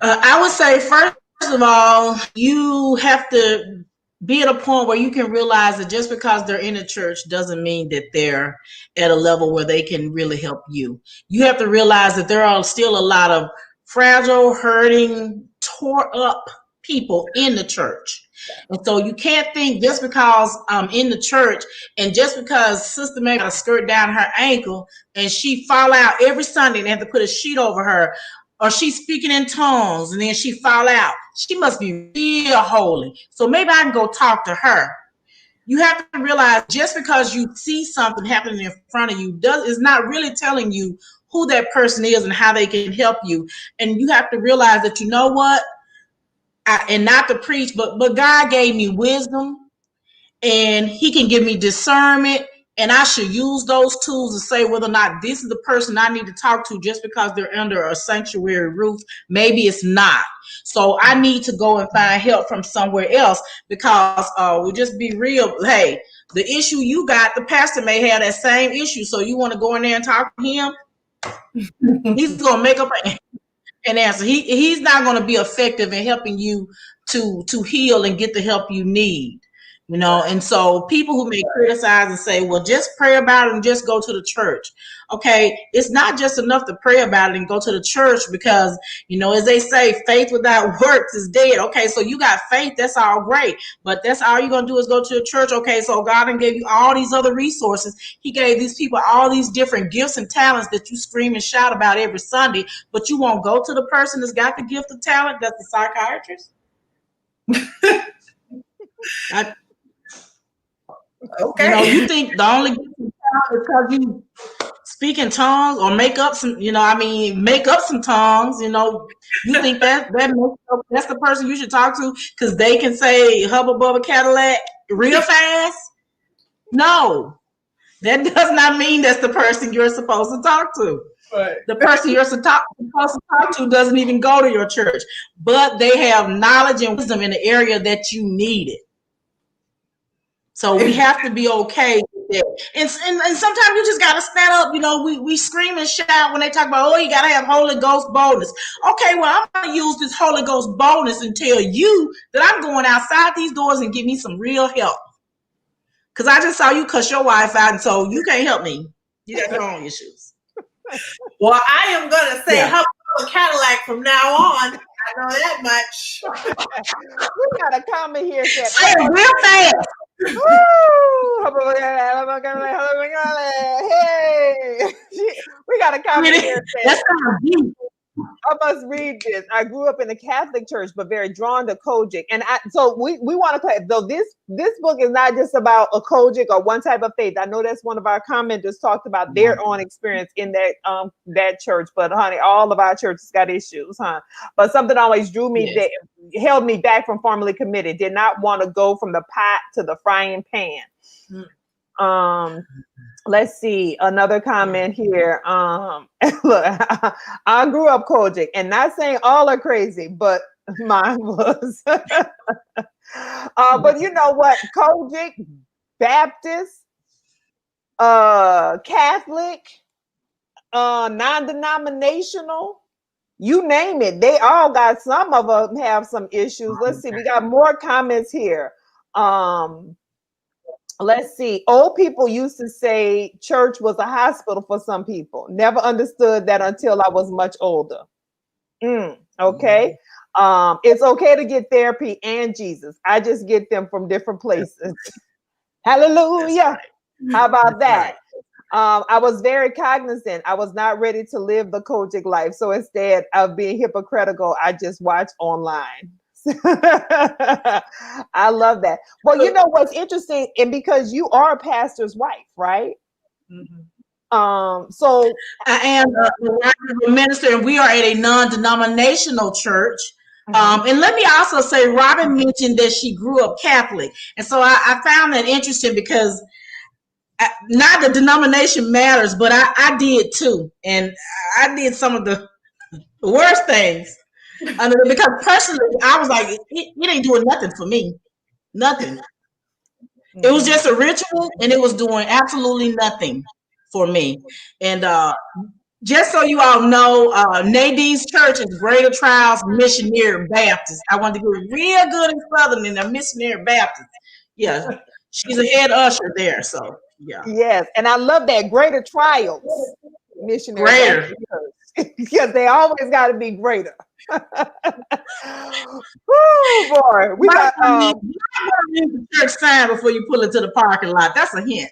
I would say, first of all, you have to be at a point where you can realize that just because they're in the church doesn't mean that they're at a level where they can really help you. You have to realize that there are still a lot of fragile, hurting, tore up people in the church. And so you can't think just because I'm in the church and just because Sister May got a skirt down her ankle and she fall out every Sunday and they have to put a sheet over her, or she's speaking in tongues and then she fall out, she must be real holy. So maybe I can go talk to her. You have to realize just because you see something happening in front of you is not really telling you who that person is and how they can help you. And you have to realize that, you know what? And not to preach, but God gave me wisdom and he can give me discernment, and I should use those tools to say whether or not this is the person I need to talk to just because they're under a sanctuary roof. Maybe it's not. So I need to go and find help from somewhere else because we'll just be real. Hey, the issue you got, the pastor may have that same issue. So you want to go in there and talk to him? He's going to make up an answer. He's not going to be effective in helping you to heal and get the help you need. You know, and so people who may criticize and say, well, just pray about it and just go to the church. Okay, it's not just enough to pray about it and go to the church because, you know, as they say, faith without works is dead. Okay, so you got faith, that's all great, but that's all you're going to do is go to the church. Okay, so God gave you all these other resources. He gave these people all these different gifts and talents that you scream and shout about every Sunday, but you won't go to the person that's got the gift of talent, that's the psychiatrist.
Okay.
You know, you think the only gift of talent is because you speak in tongues or make up some, make up some tongues, you think that's the person you should talk to because they can say Hubba Bubba Cadillac real fast? No, that does not mean that's the person you're supposed to talk to.
Right.
The person you're supposed to talk to doesn't even go to your church, but they have knowledge and wisdom in the area that you need it. So we have to be okay with that. And sometimes you just got to stand up. You know, we scream and shout when they talk about, oh, you got to have Holy Ghost boldness. Okay, well, I'm going to use this Holy Ghost boldness and tell you that I'm going outside these doors and give me some real help. Because I just saw you cuss your wife out, and so you can't help me. You got your own issues.
Well, I am going to say Hubba Bubba Cadillac from now on. I know that much.
We got a comment here.
Say it real fast.
Woo! Hey, we got a comment here.
That's kind of deep.
I must read this. I grew up in the Catholic church, but very drawn to Kojic. And so we want to play. Though this book is not just about a Kojic or one type of faith. I know that's one of our commenters talked about their own experience in that church. But honey, all of our churches got issues, huh? But something always drew me, that held me back from formally committed. Did not want to go from the pot to the frying pan. Let's see another comment here. Look, I grew up Kojic, and not saying all are crazy, but mine was. But you know what? Kojic, Baptist, Catholic, non-denominational, you name it. They all got, some of them have some issues. Let's see. We got more comments here. Let's see. Old people used to say church was a hospital for some people. Never understood that until I was much older. Okay. It's okay to get therapy and Jesus. I just get them from different places. Hallelujah. How about that? I was very cognizant. I was not ready to live the Kojic life. So instead of being hypocritical, I just watch online. I love that. Well, you know what's interesting, and because you are a pastor's wife, right? So
I am a minister, and we are at a non-denominational church. And let me also say, Robin mentioned that she grew up Catholic, and so I found that interesting because not the denomination matters, but I did too, and I did some of the worst things. Because personally, I was like, it ain't doing nothing for me. Nothing. It was just a ritual, and it was doing absolutely nothing for me. And just so you all know, Nadine's church is Greater Trials Missionary Baptist. I want to get real good in Southern in a Missionary Baptist. Yeah, she's a head usher there. So yeah.
Yes, and I love that, Greater Trials Missionary
Greater.
Baptist, because they always got to be greater. Oh boy, we got
read the church sign before you pull into the parking lot. That's a hint.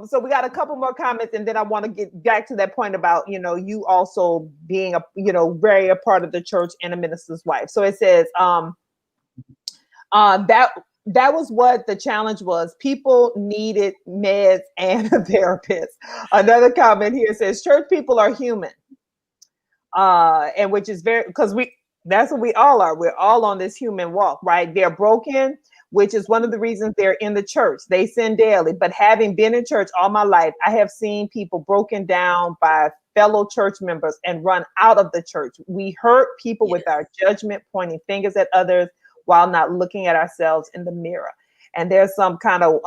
So we got a couple more comments, and then I want to get back to that point about, you also being very a part of the church and a minister's wife. So it says that was what the challenge was. People needed meds and a therapist. Another comment here says church people are human. And which is because that's what we all are. We're all on this human walk, right? They're broken, which is one of the reasons they're in the church. They sin daily. But having been in church all my life, I have seen people broken down by fellow church members and run out of the church. We hurt people with our judgment, pointing fingers at others while not looking at ourselves in the mirror. And there's some kind of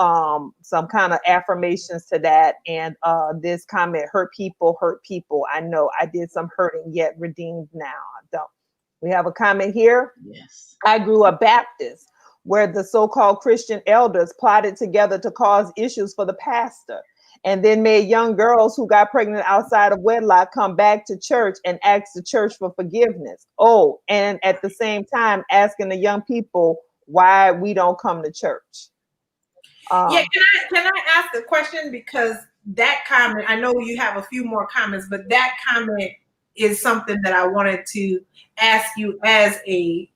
affirmations to that. And this comment, hurt people. I know I did some hurting, yet redeemed now. I don't. We have a comment here.
Yes.
I grew up Baptist, where the so-called Christian elders plotted together to cause issues for the pastor, and then made young girls who got pregnant outside of wedlock come back to church and ask the church for forgiveness. Oh, and at the same time, asking the young people why we don't come to church.
Yeah, can I ask a question? Because that comment, I know you have a few more comments, but that comment is something that I wanted to ask you as a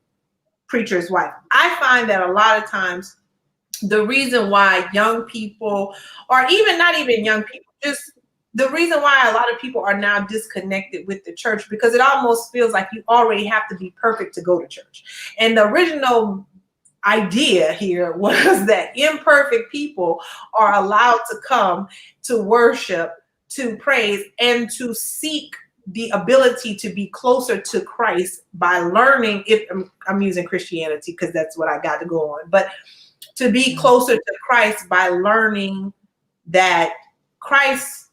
preacher's wife. I find that a lot of times the reason why young people, or even not even young people, just the reason why a lot of people are now disconnected with the church, because it almost feels like you already have to be perfect to go to church. And the original idea here was that imperfect people are allowed to come to worship, to praise, and to seek the ability to be closer to Christ by learning, if I'm using Christianity because that's what I got to go on, but to be closer to Christ by learning that Christ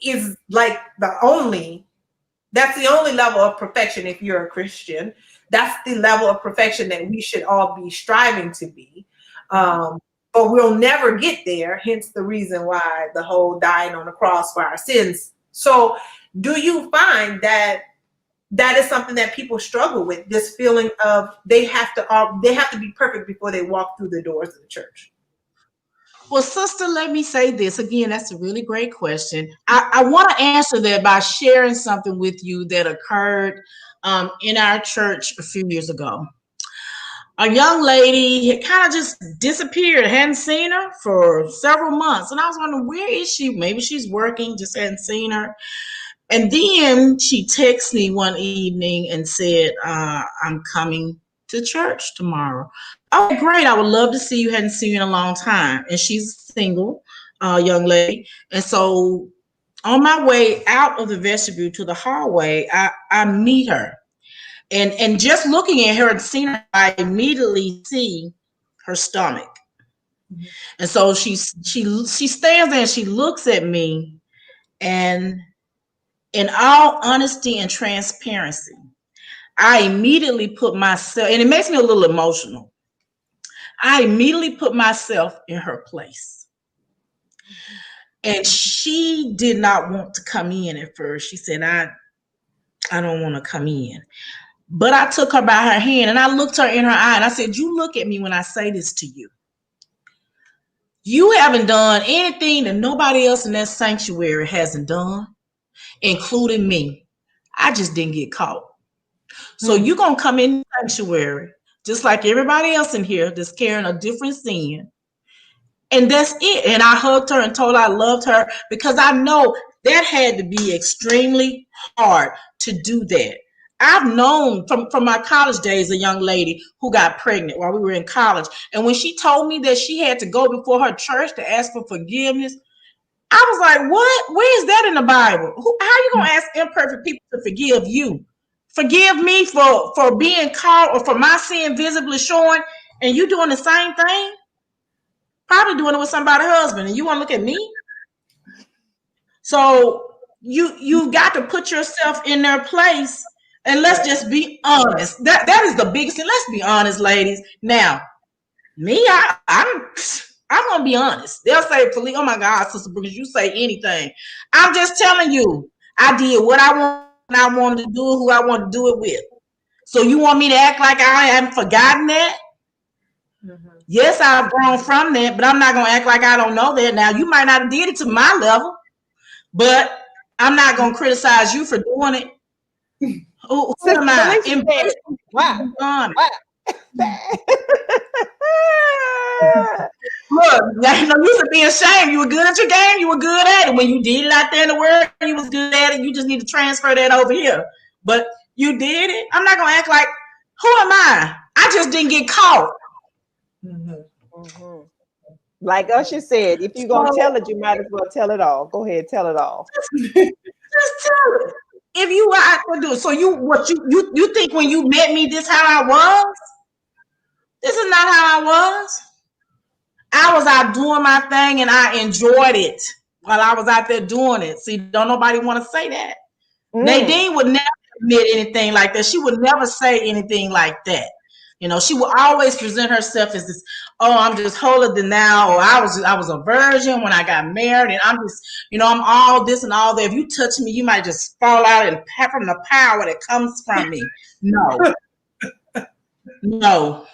is like that's the only level of perfection. If you're a Christian, that's the level of perfection that we should all be striving to be. But we'll never get there. Hence the reason why the whole dying on the cross for our sins. So do you find that that is something that people struggle with, this feeling of they have to be perfect before they walk through the doors of the church?
Well, sister, let me say this again. That's a really great question. I want to answer that by sharing something with you that occurred in our church a few years ago. A young lady had kind of just disappeared. I hadn't seen her for several months. And I was wondering, where is she? Maybe she's working, just hadn't seen her. And then she texted me one evening and said, I'm coming to church tomorrow. Oh, great. I would love to see you. Hadn't seen you in a long time. And she's a single young lady. And so on my way out of the vestibule to the hallway, I meet her. And just looking at her and seeing her, I immediately see her stomach. And so she stands there and she looks at me, and in all honesty and transparency, I immediately put myself, and it makes me a little emotional. I immediately put myself in her place. And she did not want to come in at first. She said, I don't want to come in. But I took her by her hand and I looked her in her eye and I said, you look at me when I say this to you. You haven't done anything that nobody else in that sanctuary hasn't done, including me. I just didn't get caught. So you're going to come in the sanctuary, just like everybody else in here that's carrying a different sin. And that's it. And I hugged her and told her I loved her, because I know that had to be extremely hard to do that. I've known from my college days a young lady who got pregnant while we were in college. And when she told me that she had to go before her church to ask for forgiveness, I was like, what? Where is that in the Bible? How are you going to ask imperfect people to forgive you? Forgive me for being caught or for my sin visibly showing, and you doing the same thing? Probably doing it with somebody's husband, and you want to look at me? So you got to put yourself in their place, and let's just be honest. That is the biggest thing. Let's be honest, ladies. Now, me, I'm gonna be honest. They'll say, Felicia, oh my God, Sister Brookins, you say anything. I'm just telling you, I did what I wanted to do, who I wanted to do it with. So you want me to act like I haven't forgotten that? Mm-hmm. Yes, I've grown from that, but I'm not gonna act like I don't know that. Now, you might not have did it to my level, but I'm not gonna criticize you for doing it. Who am I?
Wow.
Look, no use of being ashamed. You were good at your game. You were good at it. When you did it out there in the world, you was good at it. You just need to transfer that over here. But you did it. I'm not gonna act like, who am I? I just didn't get caught.
Mm-hmm. Mm-hmm. Like Usher said, if you're gonna tell it, you might as well tell it all. Go ahead, tell it all.
Just tell it. If you were out to do it. So you think when you met me, this how I was? This is not how I was. I was out doing my thing and I enjoyed it while I was out there doing it. See, don't nobody want to say that. Nadeen would never admit anything like that. She would never say anything like that. You know, she will always present herself as this, oh, I'm just holier than thou, or I was a virgin when I got married, and I'm just, you know, I'm all this and all that. If you touch me, you might just fall out and from the power that comes from me. No, no.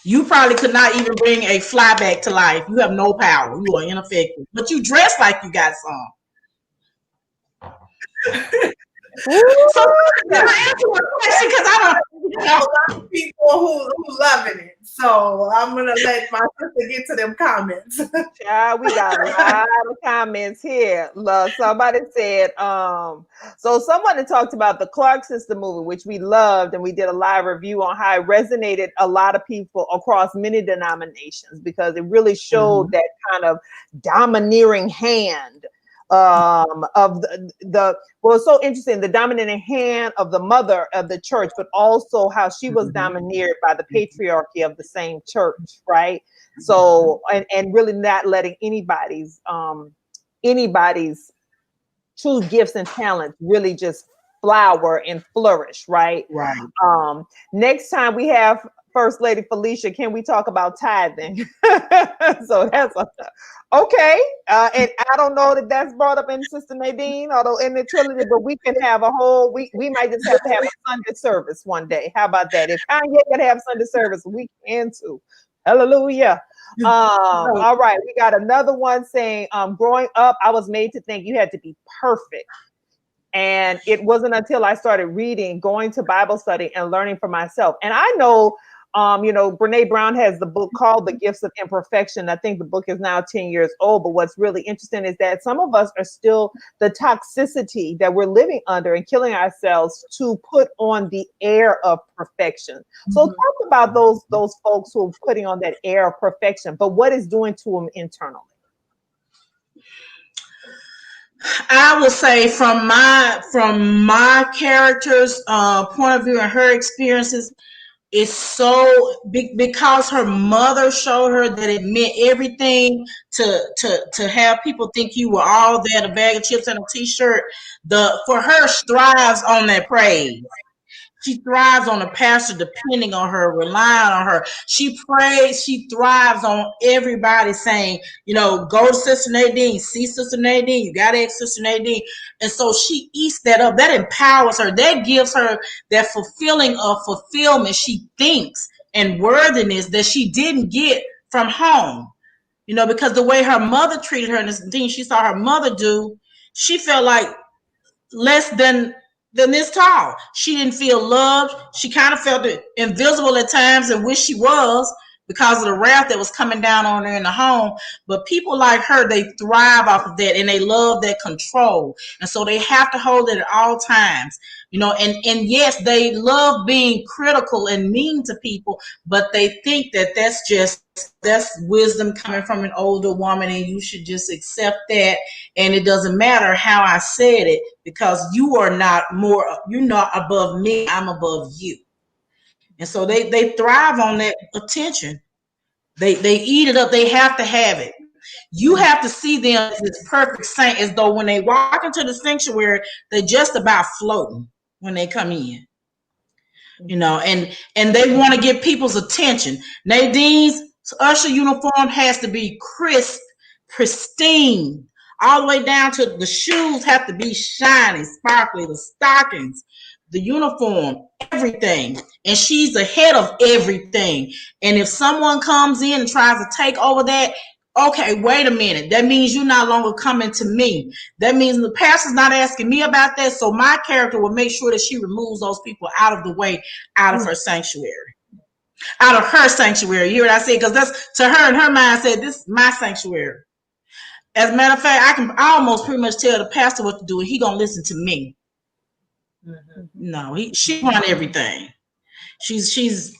You probably could not even bring a fly back to life. You have no power. You are ineffective. But you dress like you got some. So
Yeah.
answer my question because I don't, you know.
A lot of people who loving it. So I'm gonna let my sister get to them comments.
Child, we got a lot of comments here. Look, somebody said, so someone had talked about the Clark Sister movie, which we loved, and we did a live review on how it resonated a lot of people across many denominations because it really showed that kind of domineering hand of the well, it's so interesting, the dominating hand of the mother of the church, but also how she was domineered by the patriarchy of the same church, right? So and really not letting anybody's true gifts and talents really just flower and flourish, right?
Right.
Next time we have First Lady Felicia, can we talk about tithing? So that's okay. And I don't know that that's brought up in Sister Nadeen, although in the trilogy, but we can have a whole, we might just have to have a Sunday service one day. How about that? If Kanye can have Sunday service, we can too. Hallelujah. All right. We got another one saying, growing up, I was made to think you had to be perfect. And it wasn't until I started reading, going to Bible study and learning for myself. And I know, you know, Brene Brown has the book called The Gifts of Imperfection. I think the book is now 10 years old. But what's really interesting is that some of us are still the toxicity that we're living under and killing ourselves to put on the air of perfection. So talk about those folks who are putting on that air of perfection, but what is doing to them internally?
I will say from my character's point of view and her experiences, it's so big because her mother showed her that it meant everything to have people think you were all that, a bag of chips and a t-shirt. For her, she thrives on that praise. She thrives on the pastor depending on her, relying on her. She prays, she thrives on everybody saying, you know, go to Sister Nadeen, see Sister Nadeen, you got to ask Sister Nadeen. And so she eats that up. That empowers her. That gives her that fulfilling of fulfillment she thinks and worthiness that she didn't get from home. You know, because the way her mother treated her and this thing she saw her mother do, she felt like less than this tall. She didn't feel loved. She kind of felt invisible at times and wish she was because of the wrath that was coming down on her in the home. But people like her, they thrive off of that and they love that control. And so they have to hold it at all times. You know, and yes, they love being critical and mean to people, but they think that that's wisdom coming from an older woman and you should just accept that. And it doesn't matter how I said it because you're not above me, I'm above you. And so they thrive on that attention. They eat it up. They have to have it. You have to see them as this perfect saint, as though when they walk into the sanctuary, they're just about floating when they come in. You know, and they want to get people's attention. Nadine's usher uniform has to be crisp, pristine, all the way down to the shoes have to be shiny, sparkly, the stockings, the uniform, everything. And she's ahead of everything. And if someone comes in and tries to take over that, okay, wait a minute. That means you're no longer coming to me. That means the pastor's not asking me about that. So my character will make sure that she removes those people out of the way, out of her sanctuary. Out of her sanctuary. You hear what I said? Because that's to her in her mind said, this is my sanctuary. As a matter of fact, I almost pretty much tell the pastor what to do, and he gonna listen to me. No, she run everything. She's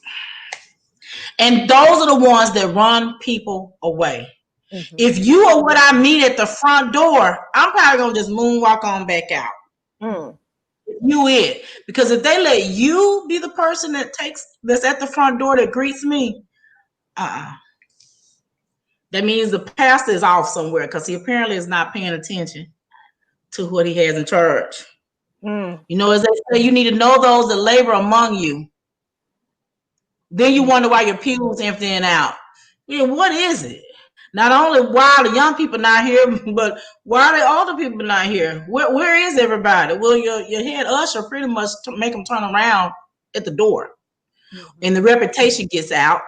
and those are the ones that run people away. If you are what I meet at the front door, I'm probably gonna just moonwalk on back out. You it. Because if they let you be the person that's at the front door that greets me, that means the pastor is off somewhere because he apparently is not paying attention to what he has in charge. You know, as they say, you need to know those that labor among you. Then you wonder why your pews emptying out. Yeah, what is it? Not only why are the young people not here, but why are the older people not here? Where is everybody? Well, your head usher pretty much make them turn around at the door. And the reputation gets out,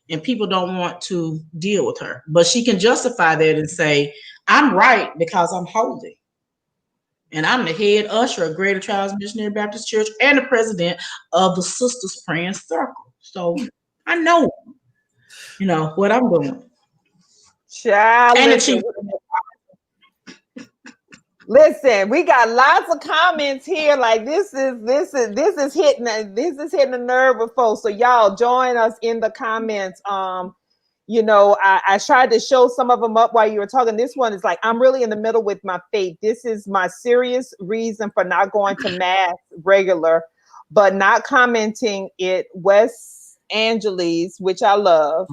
and people don't want to deal with her. But she can justify that and say, I'm right because I'm holy. And I'm the head usher of Greater Trials Missionary Baptist Church and the president of the Sisters Praying Circle. So I know, what I'm doing.
Child,
And
listen, we got lots of comments here. Like this is hitting a nerve with folks. So y'all join us in the comments. I tried to show some of them up while you were talking. This one is like, I'm really in the middle with my faith. This is my serious reason for not going to mass regular, but not commenting it. West Angeles, which I love.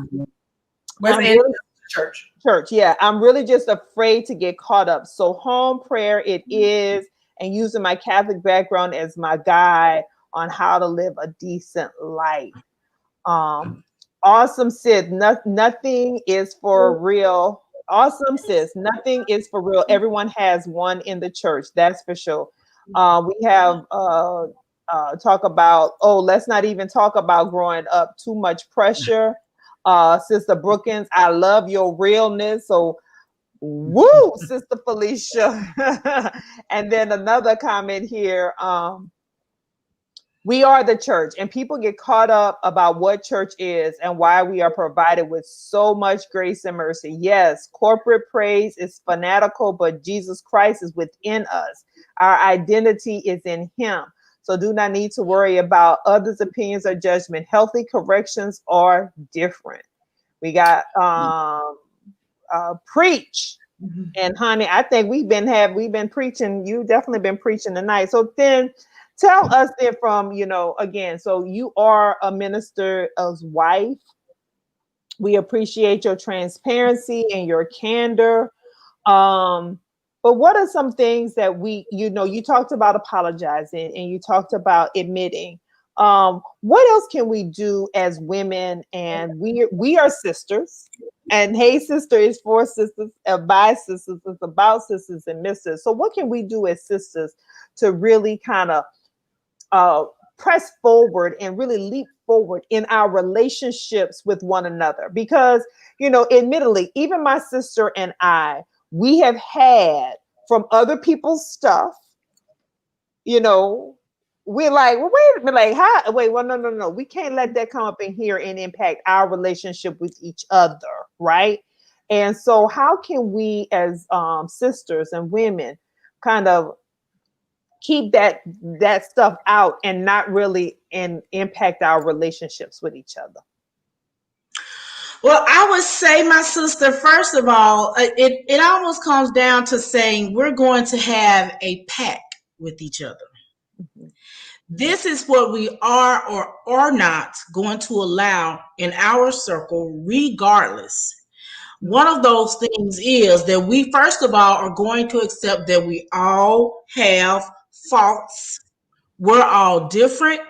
West Angeles Church.
Yeah, I'm really just afraid to get caught up. So home prayer it is, and using my Catholic background as my guide on how to live a decent life. Awesome, sis. Nothing is for real. Awesome, sis. Nothing is for real. Everyone has one in the church. That's for sure. We have talk about, let's not even talk about growing up. Too much pressure. Sister Brookins, I love your realness. So, woo, Sister Felicia. And then another comment here. We are the church, and people get caught up about what church is and why we are provided with so much grace and mercy. Yes, corporate praise is fanatical, but Jesus Christ is within us. Our identity is in him. So do not need to worry about others' opinions or judgment. Healthy corrections are different. We got preach. And honey, I think we've been preaching. You definitely been preaching tonight. So then tell us then from, again, so you are a minister's wife. We appreciate your transparency and your candor. But what are some things that you talked about apologizing and you talked about admitting. What else can we do as women? And we are sisters. And Hey Sister is for sisters, by sisters, it's about sisters and misters. So what can we do as sisters to really kind of press forward and really leap forward in our relationships with one another? Because, admittedly, even my sister and I, we have had from other people's stuff, we're like, well, wait a minute, like, how? Wait, well, no. We can't let that come up in here and impact our relationship with each other, right? And so how can we as sisters and women kind of keep that stuff out and not really impact our relationships with each other?
Well, I would say, my sister, first of all, it almost comes down to saying we're going to have a pact with each other. Mm-hmm. This is what we are or are not going to allow in our circle, regardless. One of those things is that we, first of all, are going to accept that we all have faults. We're all different.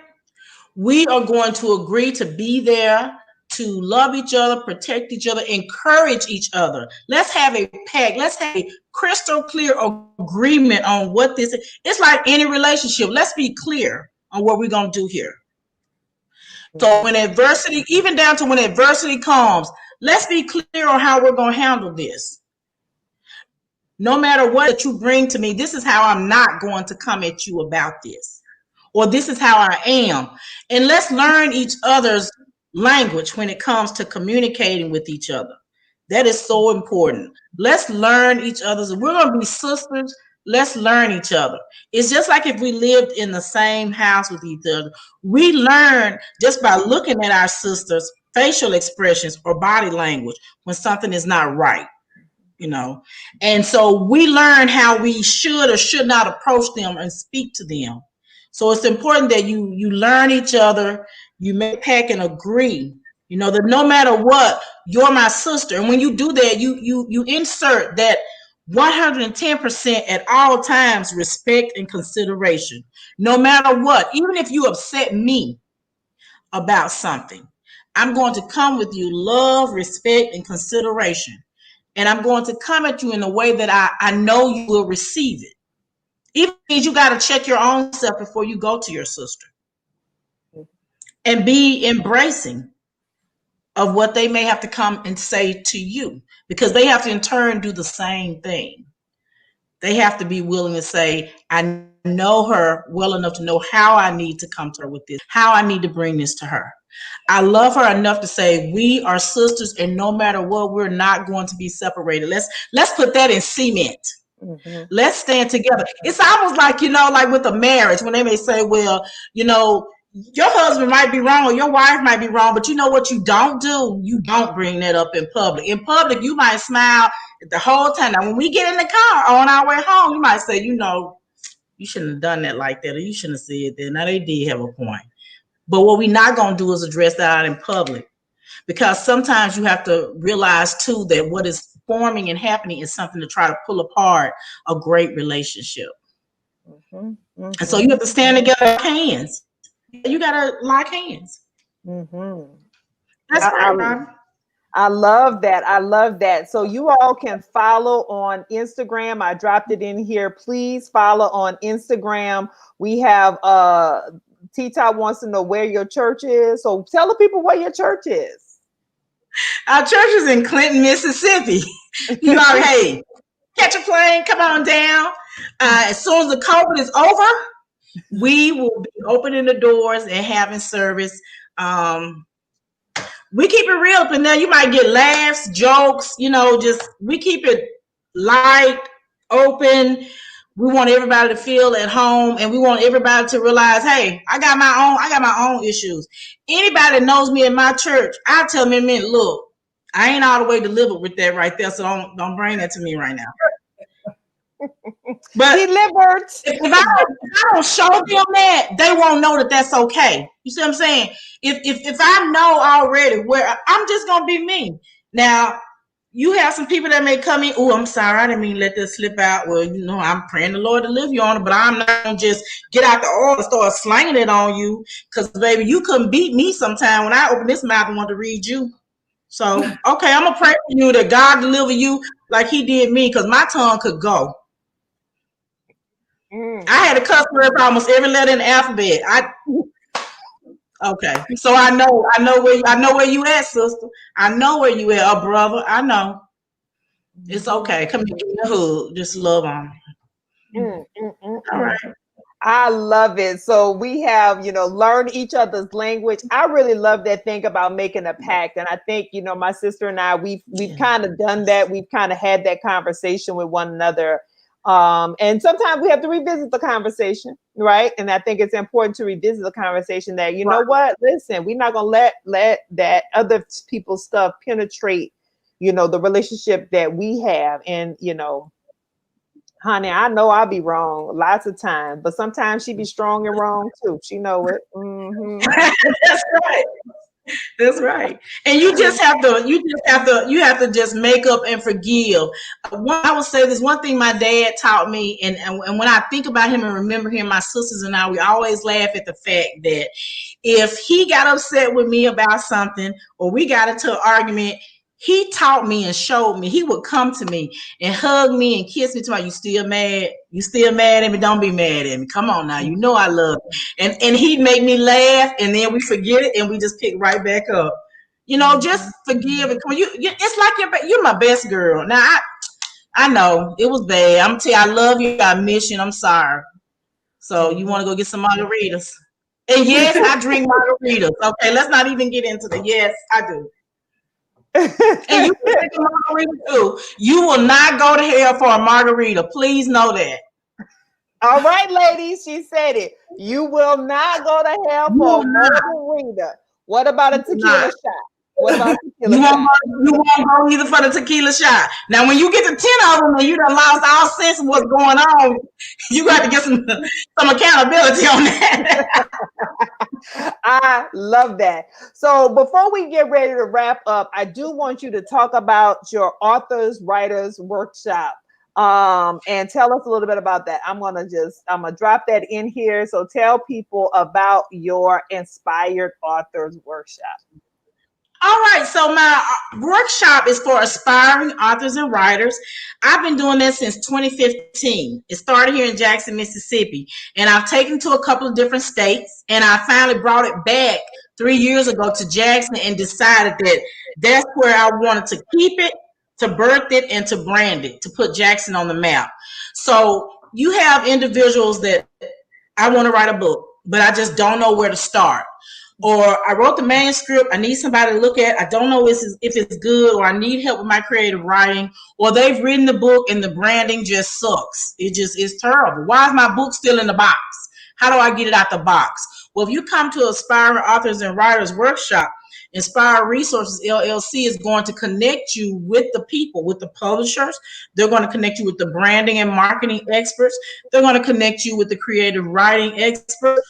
We are going to agree to be there to love each other, protect each other, encourage each other. Let's have a pact. Let's have a crystal clear agreement on what this is. It's like any relationship. Let's be clear on what we're going to do here. So when adversity, even down to when adversity comes, let's be clear on how we're going to handle this. No matter what you bring to me, this is how I'm not going to come at you about this. Or this is how I am. And let's learn each other's language when it comes to communicating with each other. That is so important. Let's learn each other's. We're going to be sisters. Let's learn each other. It's just like if we lived in the same house with each other. We learn just by looking at our sisters' facial expressions or body language when something is not right. And so we learn how we should or should not approach them and speak to them. So it's important that you learn each other, you make pact and agree, that no matter what, you're my sister. And when you do that, you insert that 110% at all times, respect and consideration. No matter what, even if you upset me about something, I'm going to come with you love, respect, and consideration. And I'm going to come at you in a way that I know you will receive it. Even means you got to check your own self before you go to your sister. And be embracing of what they may have to come and say to you, because they have to in turn do the same thing. They have to be willing to say, I know her well enough to know how I need to come to her with this, how I need to bring this to her. I love her enough to say we are sisters, and no matter what, we're not going to be separated. Let's put that in cement. Mm-hmm. Let's stand together. It's almost like, like with a marriage, when they may say, well, your husband might be wrong or your wife might be wrong, but you know what you don't do? You don't bring that up in public. In public, you might smile the whole time. Now, when we get in the car on our way home, you might say, you shouldn't have done that like that, or you shouldn't have said that. Now, they did have a point. But what we're not going to do is address that out in public, because sometimes you have to realize, too, that what is forming and happening is something to try to pull apart a great relationship. Mm-hmm. Mm-hmm. And so you have to stand together, lock hands. You got to lock hands. Mm-hmm. That's right,
I love that. I love that. So you all can follow on Instagram. I dropped it in here. Please follow on Instagram. We have T-Top wants to know where your church is. So tell the people where your church is.
Our church is in Clinton, Mississippi. Hey, catch a plane, come on down. As soon as the COVID is over, we will be opening the doors and having service. We keep it real up in there. You might get laughs, jokes, we keep it light, open. We want everybody to feel at home, and we want everybody to realize, hey, I got my own issues. Anybody that knows me in my church, I tell them, look, I ain't all the way delivered with that right there, so don't bring that to me right now. But
delivered.
If I don't show them that, they won't know that that's okay. You see what I'm saying? If I know already where I'm just gonna be me. Now, you have some people that may come in. Oh, I'm sorry, I didn't mean to let this slip out. Well, I'm praying the Lord to live you on it, but I'm not gonna just get out the oil and start slanging it on you, because baby, you couldn't beat me sometime when I open this mouth and want to read you. So, okay, I'm gonna pray for you that God deliver you like He did me, because my tongue could go. I had a cuss word for almost every letter in the alphabet. Okay, so I know where you at, sister. I know where you at, brother. I know. It's okay. Come here, give me a hug. Just love on me. All right.
I love it. So we have, learn each other's language. I really love that thing about making a pact. And I think, my sister and I, we've kind of done that. We've kind of had that conversation with one another. And sometimes we have to revisit the conversation, right? And I think it's important to revisit the conversation that, know what, listen, we're not going to let that other people's stuff penetrate, the relationship that we have. And, honey, I know I'll be wrong lots of times, but sometimes she be strong and wrong too. She know it. Mm-hmm.
That's right. That's right. And you have to just make up and forgive. I will say this one thing my dad taught me, and when I think about him and remember him, my sisters and I, we always laugh at the fact that if he got upset with me about something, or we got into an argument, he taught me and showed me. He would come to me and hug me and kiss me. You still mad? You still mad at me? Don't be mad at me. Come on now. You know I love you. And he'd make me laugh, and then we forget it and we just pick right back up. Just forgive it. It's like you're my best girl. Now I know it was bad. I'm telling you, I love you. I miss you. And I'm sorry. So you want to go get some margaritas? And yes, I drink margaritas. Okay, let's not even get into the yes, I do. And you can take a margarita too. You will not go to hell for a margarita. Please know that.
All right, ladies, she said it. You will not go to hell for a margarita. What about a tequila shot? What about tequila shot?
You won't go either for the tequila shot. Now, when you get to 10 of them and you done lost all sense of what's going on, you got to get some accountability on that.
I love that. So before we get ready to wrap up, I do want you to talk about your authors, writers workshop. And tell us a little bit about that. I'm gonna drop that in here. So tell people about your Inspired Authors Workshop.
All right, so my workshop is for aspiring authors and writers. I've been doing this since 2015. It started here in Jackson, Mississippi, and I've taken to a couple of different states, and I finally brought it back 3 years ago to Jackson and decided that that's where I wanted to keep it, to birth it, and to brand it, to put Jackson on the map. So you have individuals that I want to write a book, but I just don't know where to start. Or I wrote the manuscript, I need somebody to look at, I don't know if it's good, or I need help with my creative writing, or they've written the book and the branding just sucks. It's terrible. Why is my book still in the box? How do I get it out the box? Well, if you come to Aspiring Authors and Writers Workshop, Inspire Resources LLC is going to connect you with the people, with the publishers. They're going to connect you with the branding and marketing experts. They're going to connect you with the creative writing experts.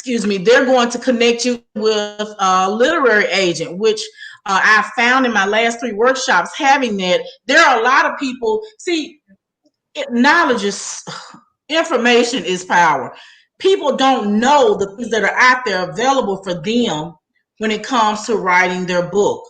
They're going to connect you with a literary agent, which I found in my last 3 workshops having that. There are a lot of people, information is power. People don't know the things that are out there available for them when it comes to writing their book.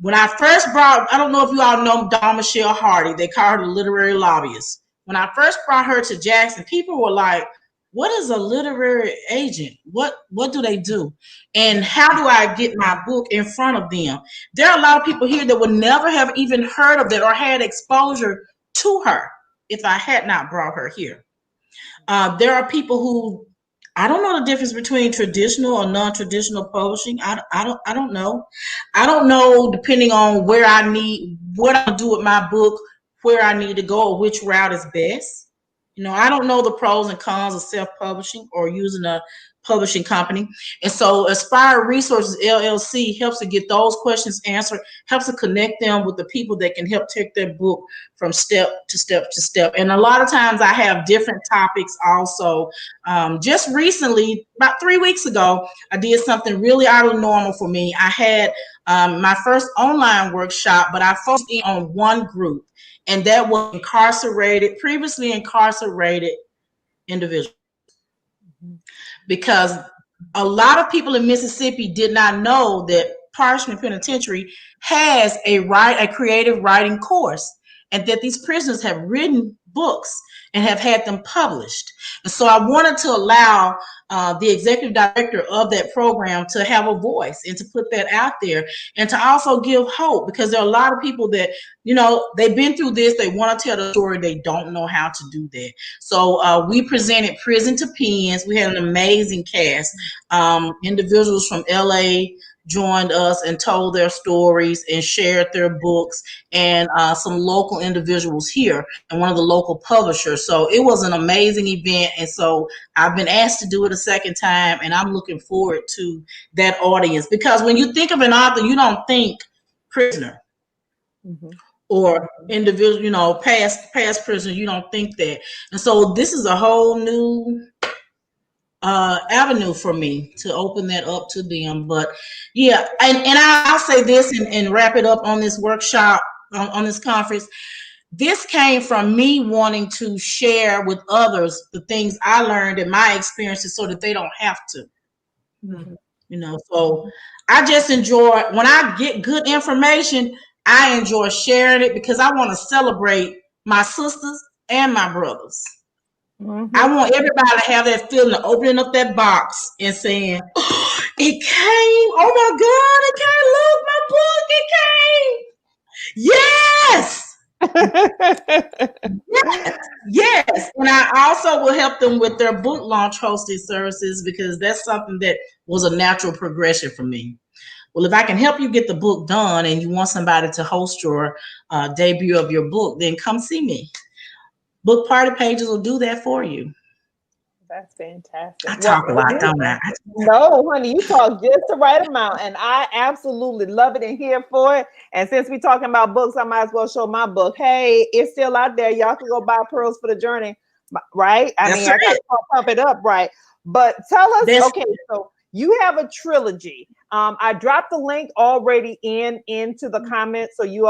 When I first I don't know if you all know Dawn Michelle Hardy, they call her the literary lobbyist. When I first brought her to Jackson, people were like, what is a literary agent? What do they do? And how do I get my book in front of them? There are a lot of people here that would never have even heard of that or had exposure to her if I had not brought her here. There are people who, I don't know the difference between traditional or non-traditional publishing. I don't know. I don't know, depending on what I do with my book, where I need to go or which route is best. I don't know the pros and cons of self-publishing or using a publishing company. And so Aspire Resources LLC helps to get those questions answered, helps to connect them with the people that can help take their book from step to step to step. And a lot of times I have different topics also. Just recently, about 3 weeks ago, I did something really out of normal for me. I had my first online workshop, but I focused in on one group. And that was previously incarcerated individuals. Because a lot of people in Mississippi did not know that Parchman Penitentiary has a creative writing course, and that these prisoners have written books and have had them published. And so I wanted to allow the executive director of that program to have a voice and to put that out there and to also give hope, because there are a lot of people that, they've been through this, they want to tell the story, they don't know how to do that. So we presented Prison to Pens. We had an amazing cast. Individuals from LA joined us and told their stories and shared their books, and some local individuals here and one of the local publishers. So it was an amazing event. And so I've been asked to do it a second time, and I'm looking forward to that audience, because when you think of an author, you don't think prisoner. Mm-hmm. Or individual, past prisoner, you don't think that. And so this is a whole new avenue for me to open that up to them. But yeah, and I'll say this and wrap it up on this workshop, on this conference. This came from me wanting to share with others the things I learned in my experiences so that they don't have to. Mm-hmm. So I just enjoy, when I get good information, I enjoy sharing it, because I want to celebrate my sisters and my brothers. Mm-hmm. I want everybody to have that feeling of opening up that box and saying, oh, it came. Oh my God, it came. Look, my book, it came. Yes. Yes. And I also will help them with their book launch hosting services, because that's something that was a natural progression for me. Well, if I can help you get the book done and you want somebody to host your debut of your book, then come see me. Book Party Pages will do that for you.
That's fantastic.
I talk a lot, don't I?
No, honey, you talk just the right amount, and I absolutely love it and here for it. And since we're talking about books, I might as well show my book. Hey, it's still out there. Y'all can go buy Pearls for the Journey, right? I mean, I got to pump it up, right? But tell us, okay, so you have a trilogy. I dropped the link already into the comments, so you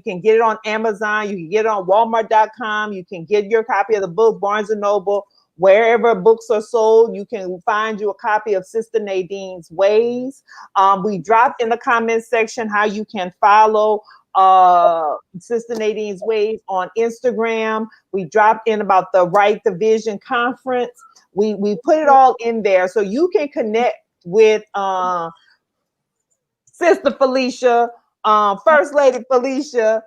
can get it on Amazon, you can get it on Walmart.com, you can get your copy of the book, Barnes and Noble, wherever books are sold. You can find you a copy of Sister Nadeen's Ways. We dropped in the comments section how you can follow Sister Nadine's Ways on Instagram. We dropped in about the Write the Vision conference. We put it all in there so you can connect with Sister Felicia, First Lady Felicia.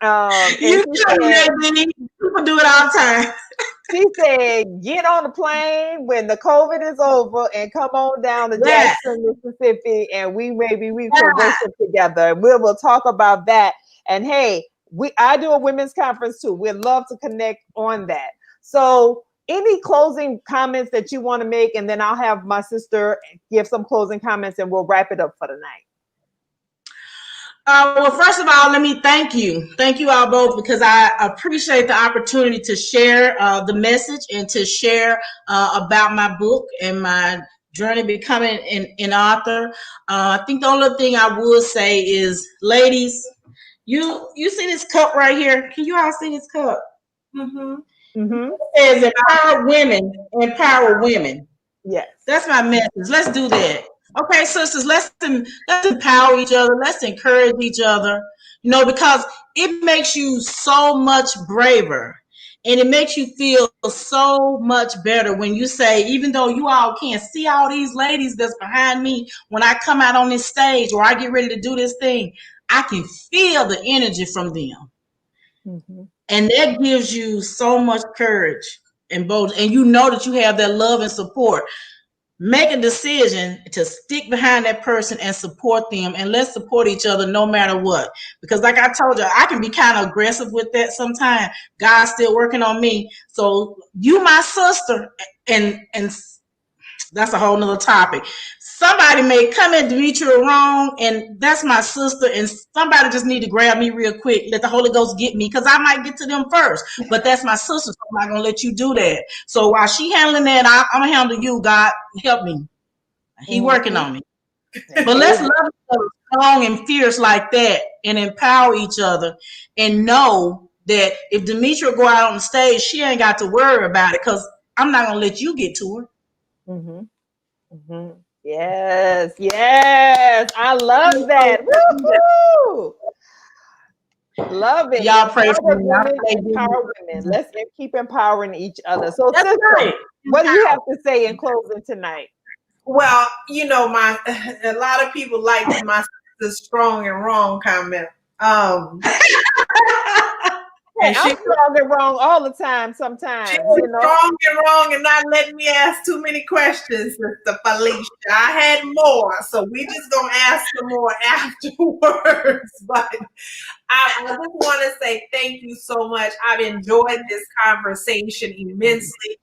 You people do it all the time.
She said, get on the plane when the COVID is over and come on down to Jackson, Mississippi, and we can worship together. We will talk about that. And hey, I do a women's conference too. We'd love to connect on that. So any closing comments that you want to make, and then I'll have my sister give some closing comments and we'll wrap it up for the night.
Well, first of all, let me thank you. Thank you all both, because I appreciate the opportunity to share the message and to share about my book and my journey becoming an author. I think the only thing I would say is, ladies, you see this cup right here? Can you all see this cup?
Mm-hmm.
Mm-hmm.
It says empower women, empower women.
Yes.
That's my message. Let's do that. Okay, sisters, let's empower each other. Let's encourage each other, because it makes you so much braver, and it makes you feel so much better when you say, even though you all can't see all these ladies that's behind me, when I come out on this stage or I get ready to do this thing, I can feel the energy from them.
Mm-hmm.
And that gives you so much courage and bold, and that you have that love and support. Make a decision to stick behind that person and support them, and let's support each other no matter what. Because like I told you, I can be kind of aggressive with that sometimes. God's still working on me. So you my sister, and that's a whole nother topic. Somebody may come at Demetria wrong, and that's my sister, and somebody just need to grab me real quick, let the Holy Ghost get me, because I might get to them first. But that's my sister, so I'm not going to let you do that. So while she handling that, I'm going to handle you. God, help me. He working on me. But let's love each other strong and fierce like that, and empower each other, and know that if Demetria go out on the stage, she ain't got to worry about it, because I'm not going to let you get to her.
Mm-hmm. Mm-hmm. Yes, I love that. Woo-hoo! Love it.
Y'all pray for me.
Empower women. Let's keep empowering each other. So, sister, what do you have to say in closing tonight?
Well, a lot of people like my sister's strong and wrong comment.
Hey, I'm strong and wrong all the time sometimes.
She's strong and wrong and not letting me ask too many questions, Sister Felicia. I had more, so we just going to ask some more afterwards. But I just want to say thank you so much. I've enjoyed this conversation immensely.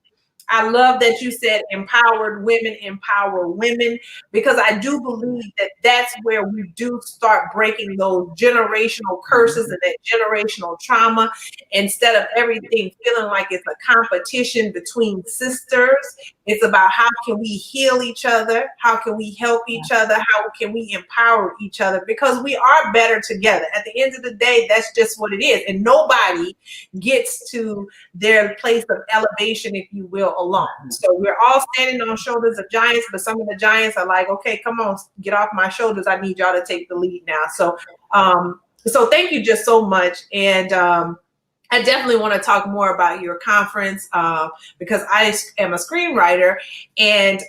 I love that you said empowered women empower women, because I do believe that that's where we do start breaking those generational curses and that generational trauma. Instead of everything feeling like it's a competition between sisters, it's about how can we heal each other? How can we help each other? How can we empower each other? Because we are better together. At the end of the day, that's just what it is. And nobody gets to their place of elevation, if you will, alone. So we're all standing on shoulders of giants, but some of the giants are like, okay, come on, get off my shoulders. I need y'all to take the lead now. So, so thank you just so much. And I definitely want to talk more about your conference because I am a screenwriter, and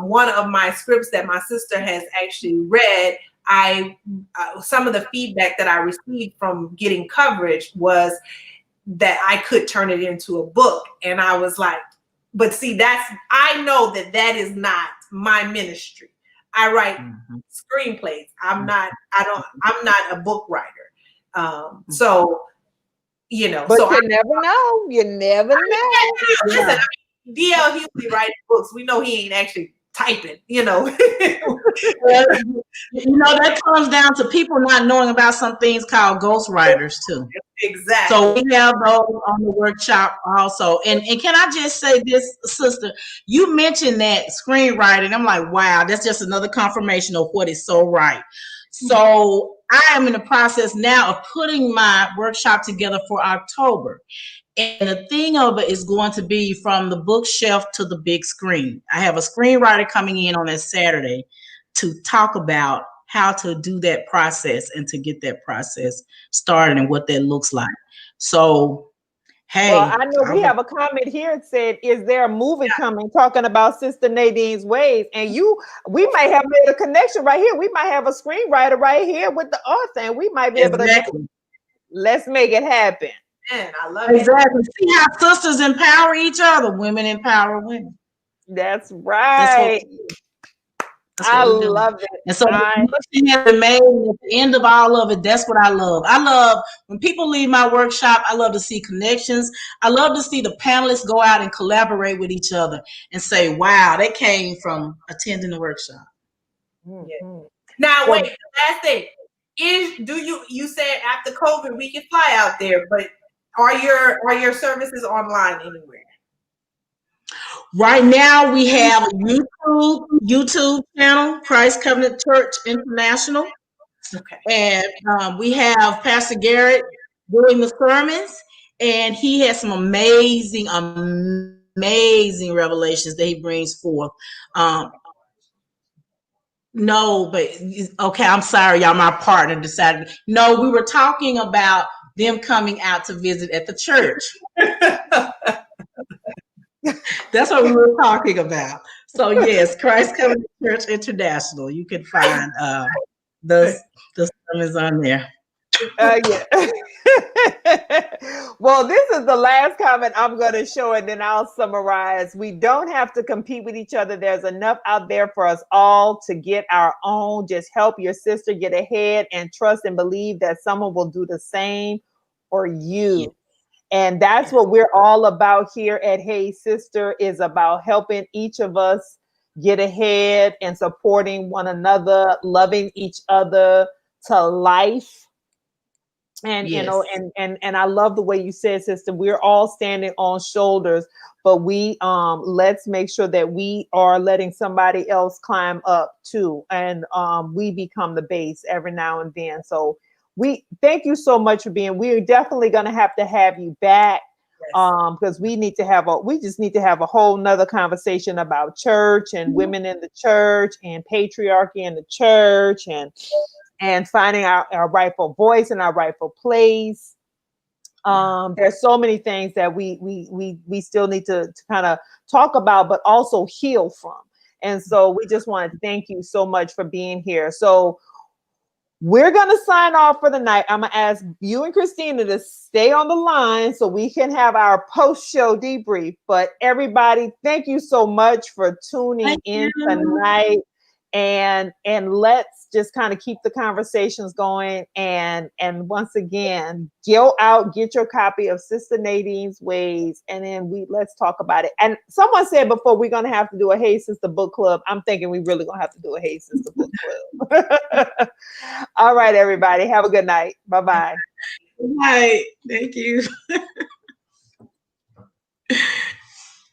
one of my scripts that my sister has actually read, some of the feedback that I received from getting coverage was that I could turn it into a book. And I was like, but see, I know that is not my ministry. I write screenplays. I'm not a book writer. So,
but so you never know. You never know.
Listen, DL Hughley writing books. We know he ain't actually typing, you know.
Well, you know, that comes down to people not knowing about some things called ghostwriters too.
Exactly.
So we have those on the workshop also. And can I just say this, sister, you mentioned that screenwriting. I'm like, wow, that's just another confirmation of what is so right. So I am in the process now of putting my workshop together for October. And the thing of it is going to be from the bookshelf to the big screen. I have a screenwriter coming in on that Saturday to talk about how to do that process and to get that process started and what that looks like. So, hey.
Well, I know we have a comment here that said, is there a movie coming talking about Sister Nadine's ways? And we might have made a connection right here. We might have a screenwriter right here with the author, and we might be able to, let's make it happen.
Man, I love
it. Exactly. See how sisters empower each other. Women empower women.
That's right. I love it.
And so the has been made at the end of all of it. That's what I love. I love when people leave my workshop. I love to see connections. I love to see the panelists go out and collaborate with each other and say, wow, they came from attending the workshop.
Mm-hmm. Now, wait, the last thing is, you said after COVID we can fly out there, but are your services online anywhere?
Right now, we have a YouTube channel, Christ Covenant Church International.
Okay.
And we have Pastor Garrett doing the sermons, and he has some amazing revelations that he brings forth. No, but okay, I'm sorry, y'all. My partner decided. No, we were talking about them coming out to visit at the church. That's what we were talking about. So yes, Christ Covenant Church International. You can find the sermons on there.
Yeah. Well, this is the last comment I'm going to show, and then I'll summarize. We don't have to compete with each other. There's enough out there for us all to get our own. Just help your sister get ahead and trust and believe that someone will do the same for you. Yeah. And that's what we're all about here at Hey Sister, is about helping each of us get ahead and supporting one another, loving each other to life. And yes. You know, and I love the way you said, sister, we're all standing on shoulders, but we let's make sure that we are letting somebody else climb up too, and we become the base every now and then. So we thank you so much for being. We're definitely going to have you back. Yes. Because we just need to have a whole nother conversation about church and women in the church and patriarchy in the church and finding our rightful voice and our rightful place. There's so many things that we still need to kind of talk about, but also heal from. And so we just want to thank you so much for being here. So we're going to sign off for the night. I'm going to ask you and Christina to stay on the line so we can have our post-show debrief. But everybody, thank you so much for tuning in tonight. And let's just kind of keep the conversations going. And once again, go out, get your copy of Sister Nadine's Ways, and then let's talk about it. And someone said before, we're going to have to do a Hey Sister book club. I'm thinking we really going to have to do a Hey Sister book club. All right, everybody. Have a good night. Bye-bye.
Good night. Thank you.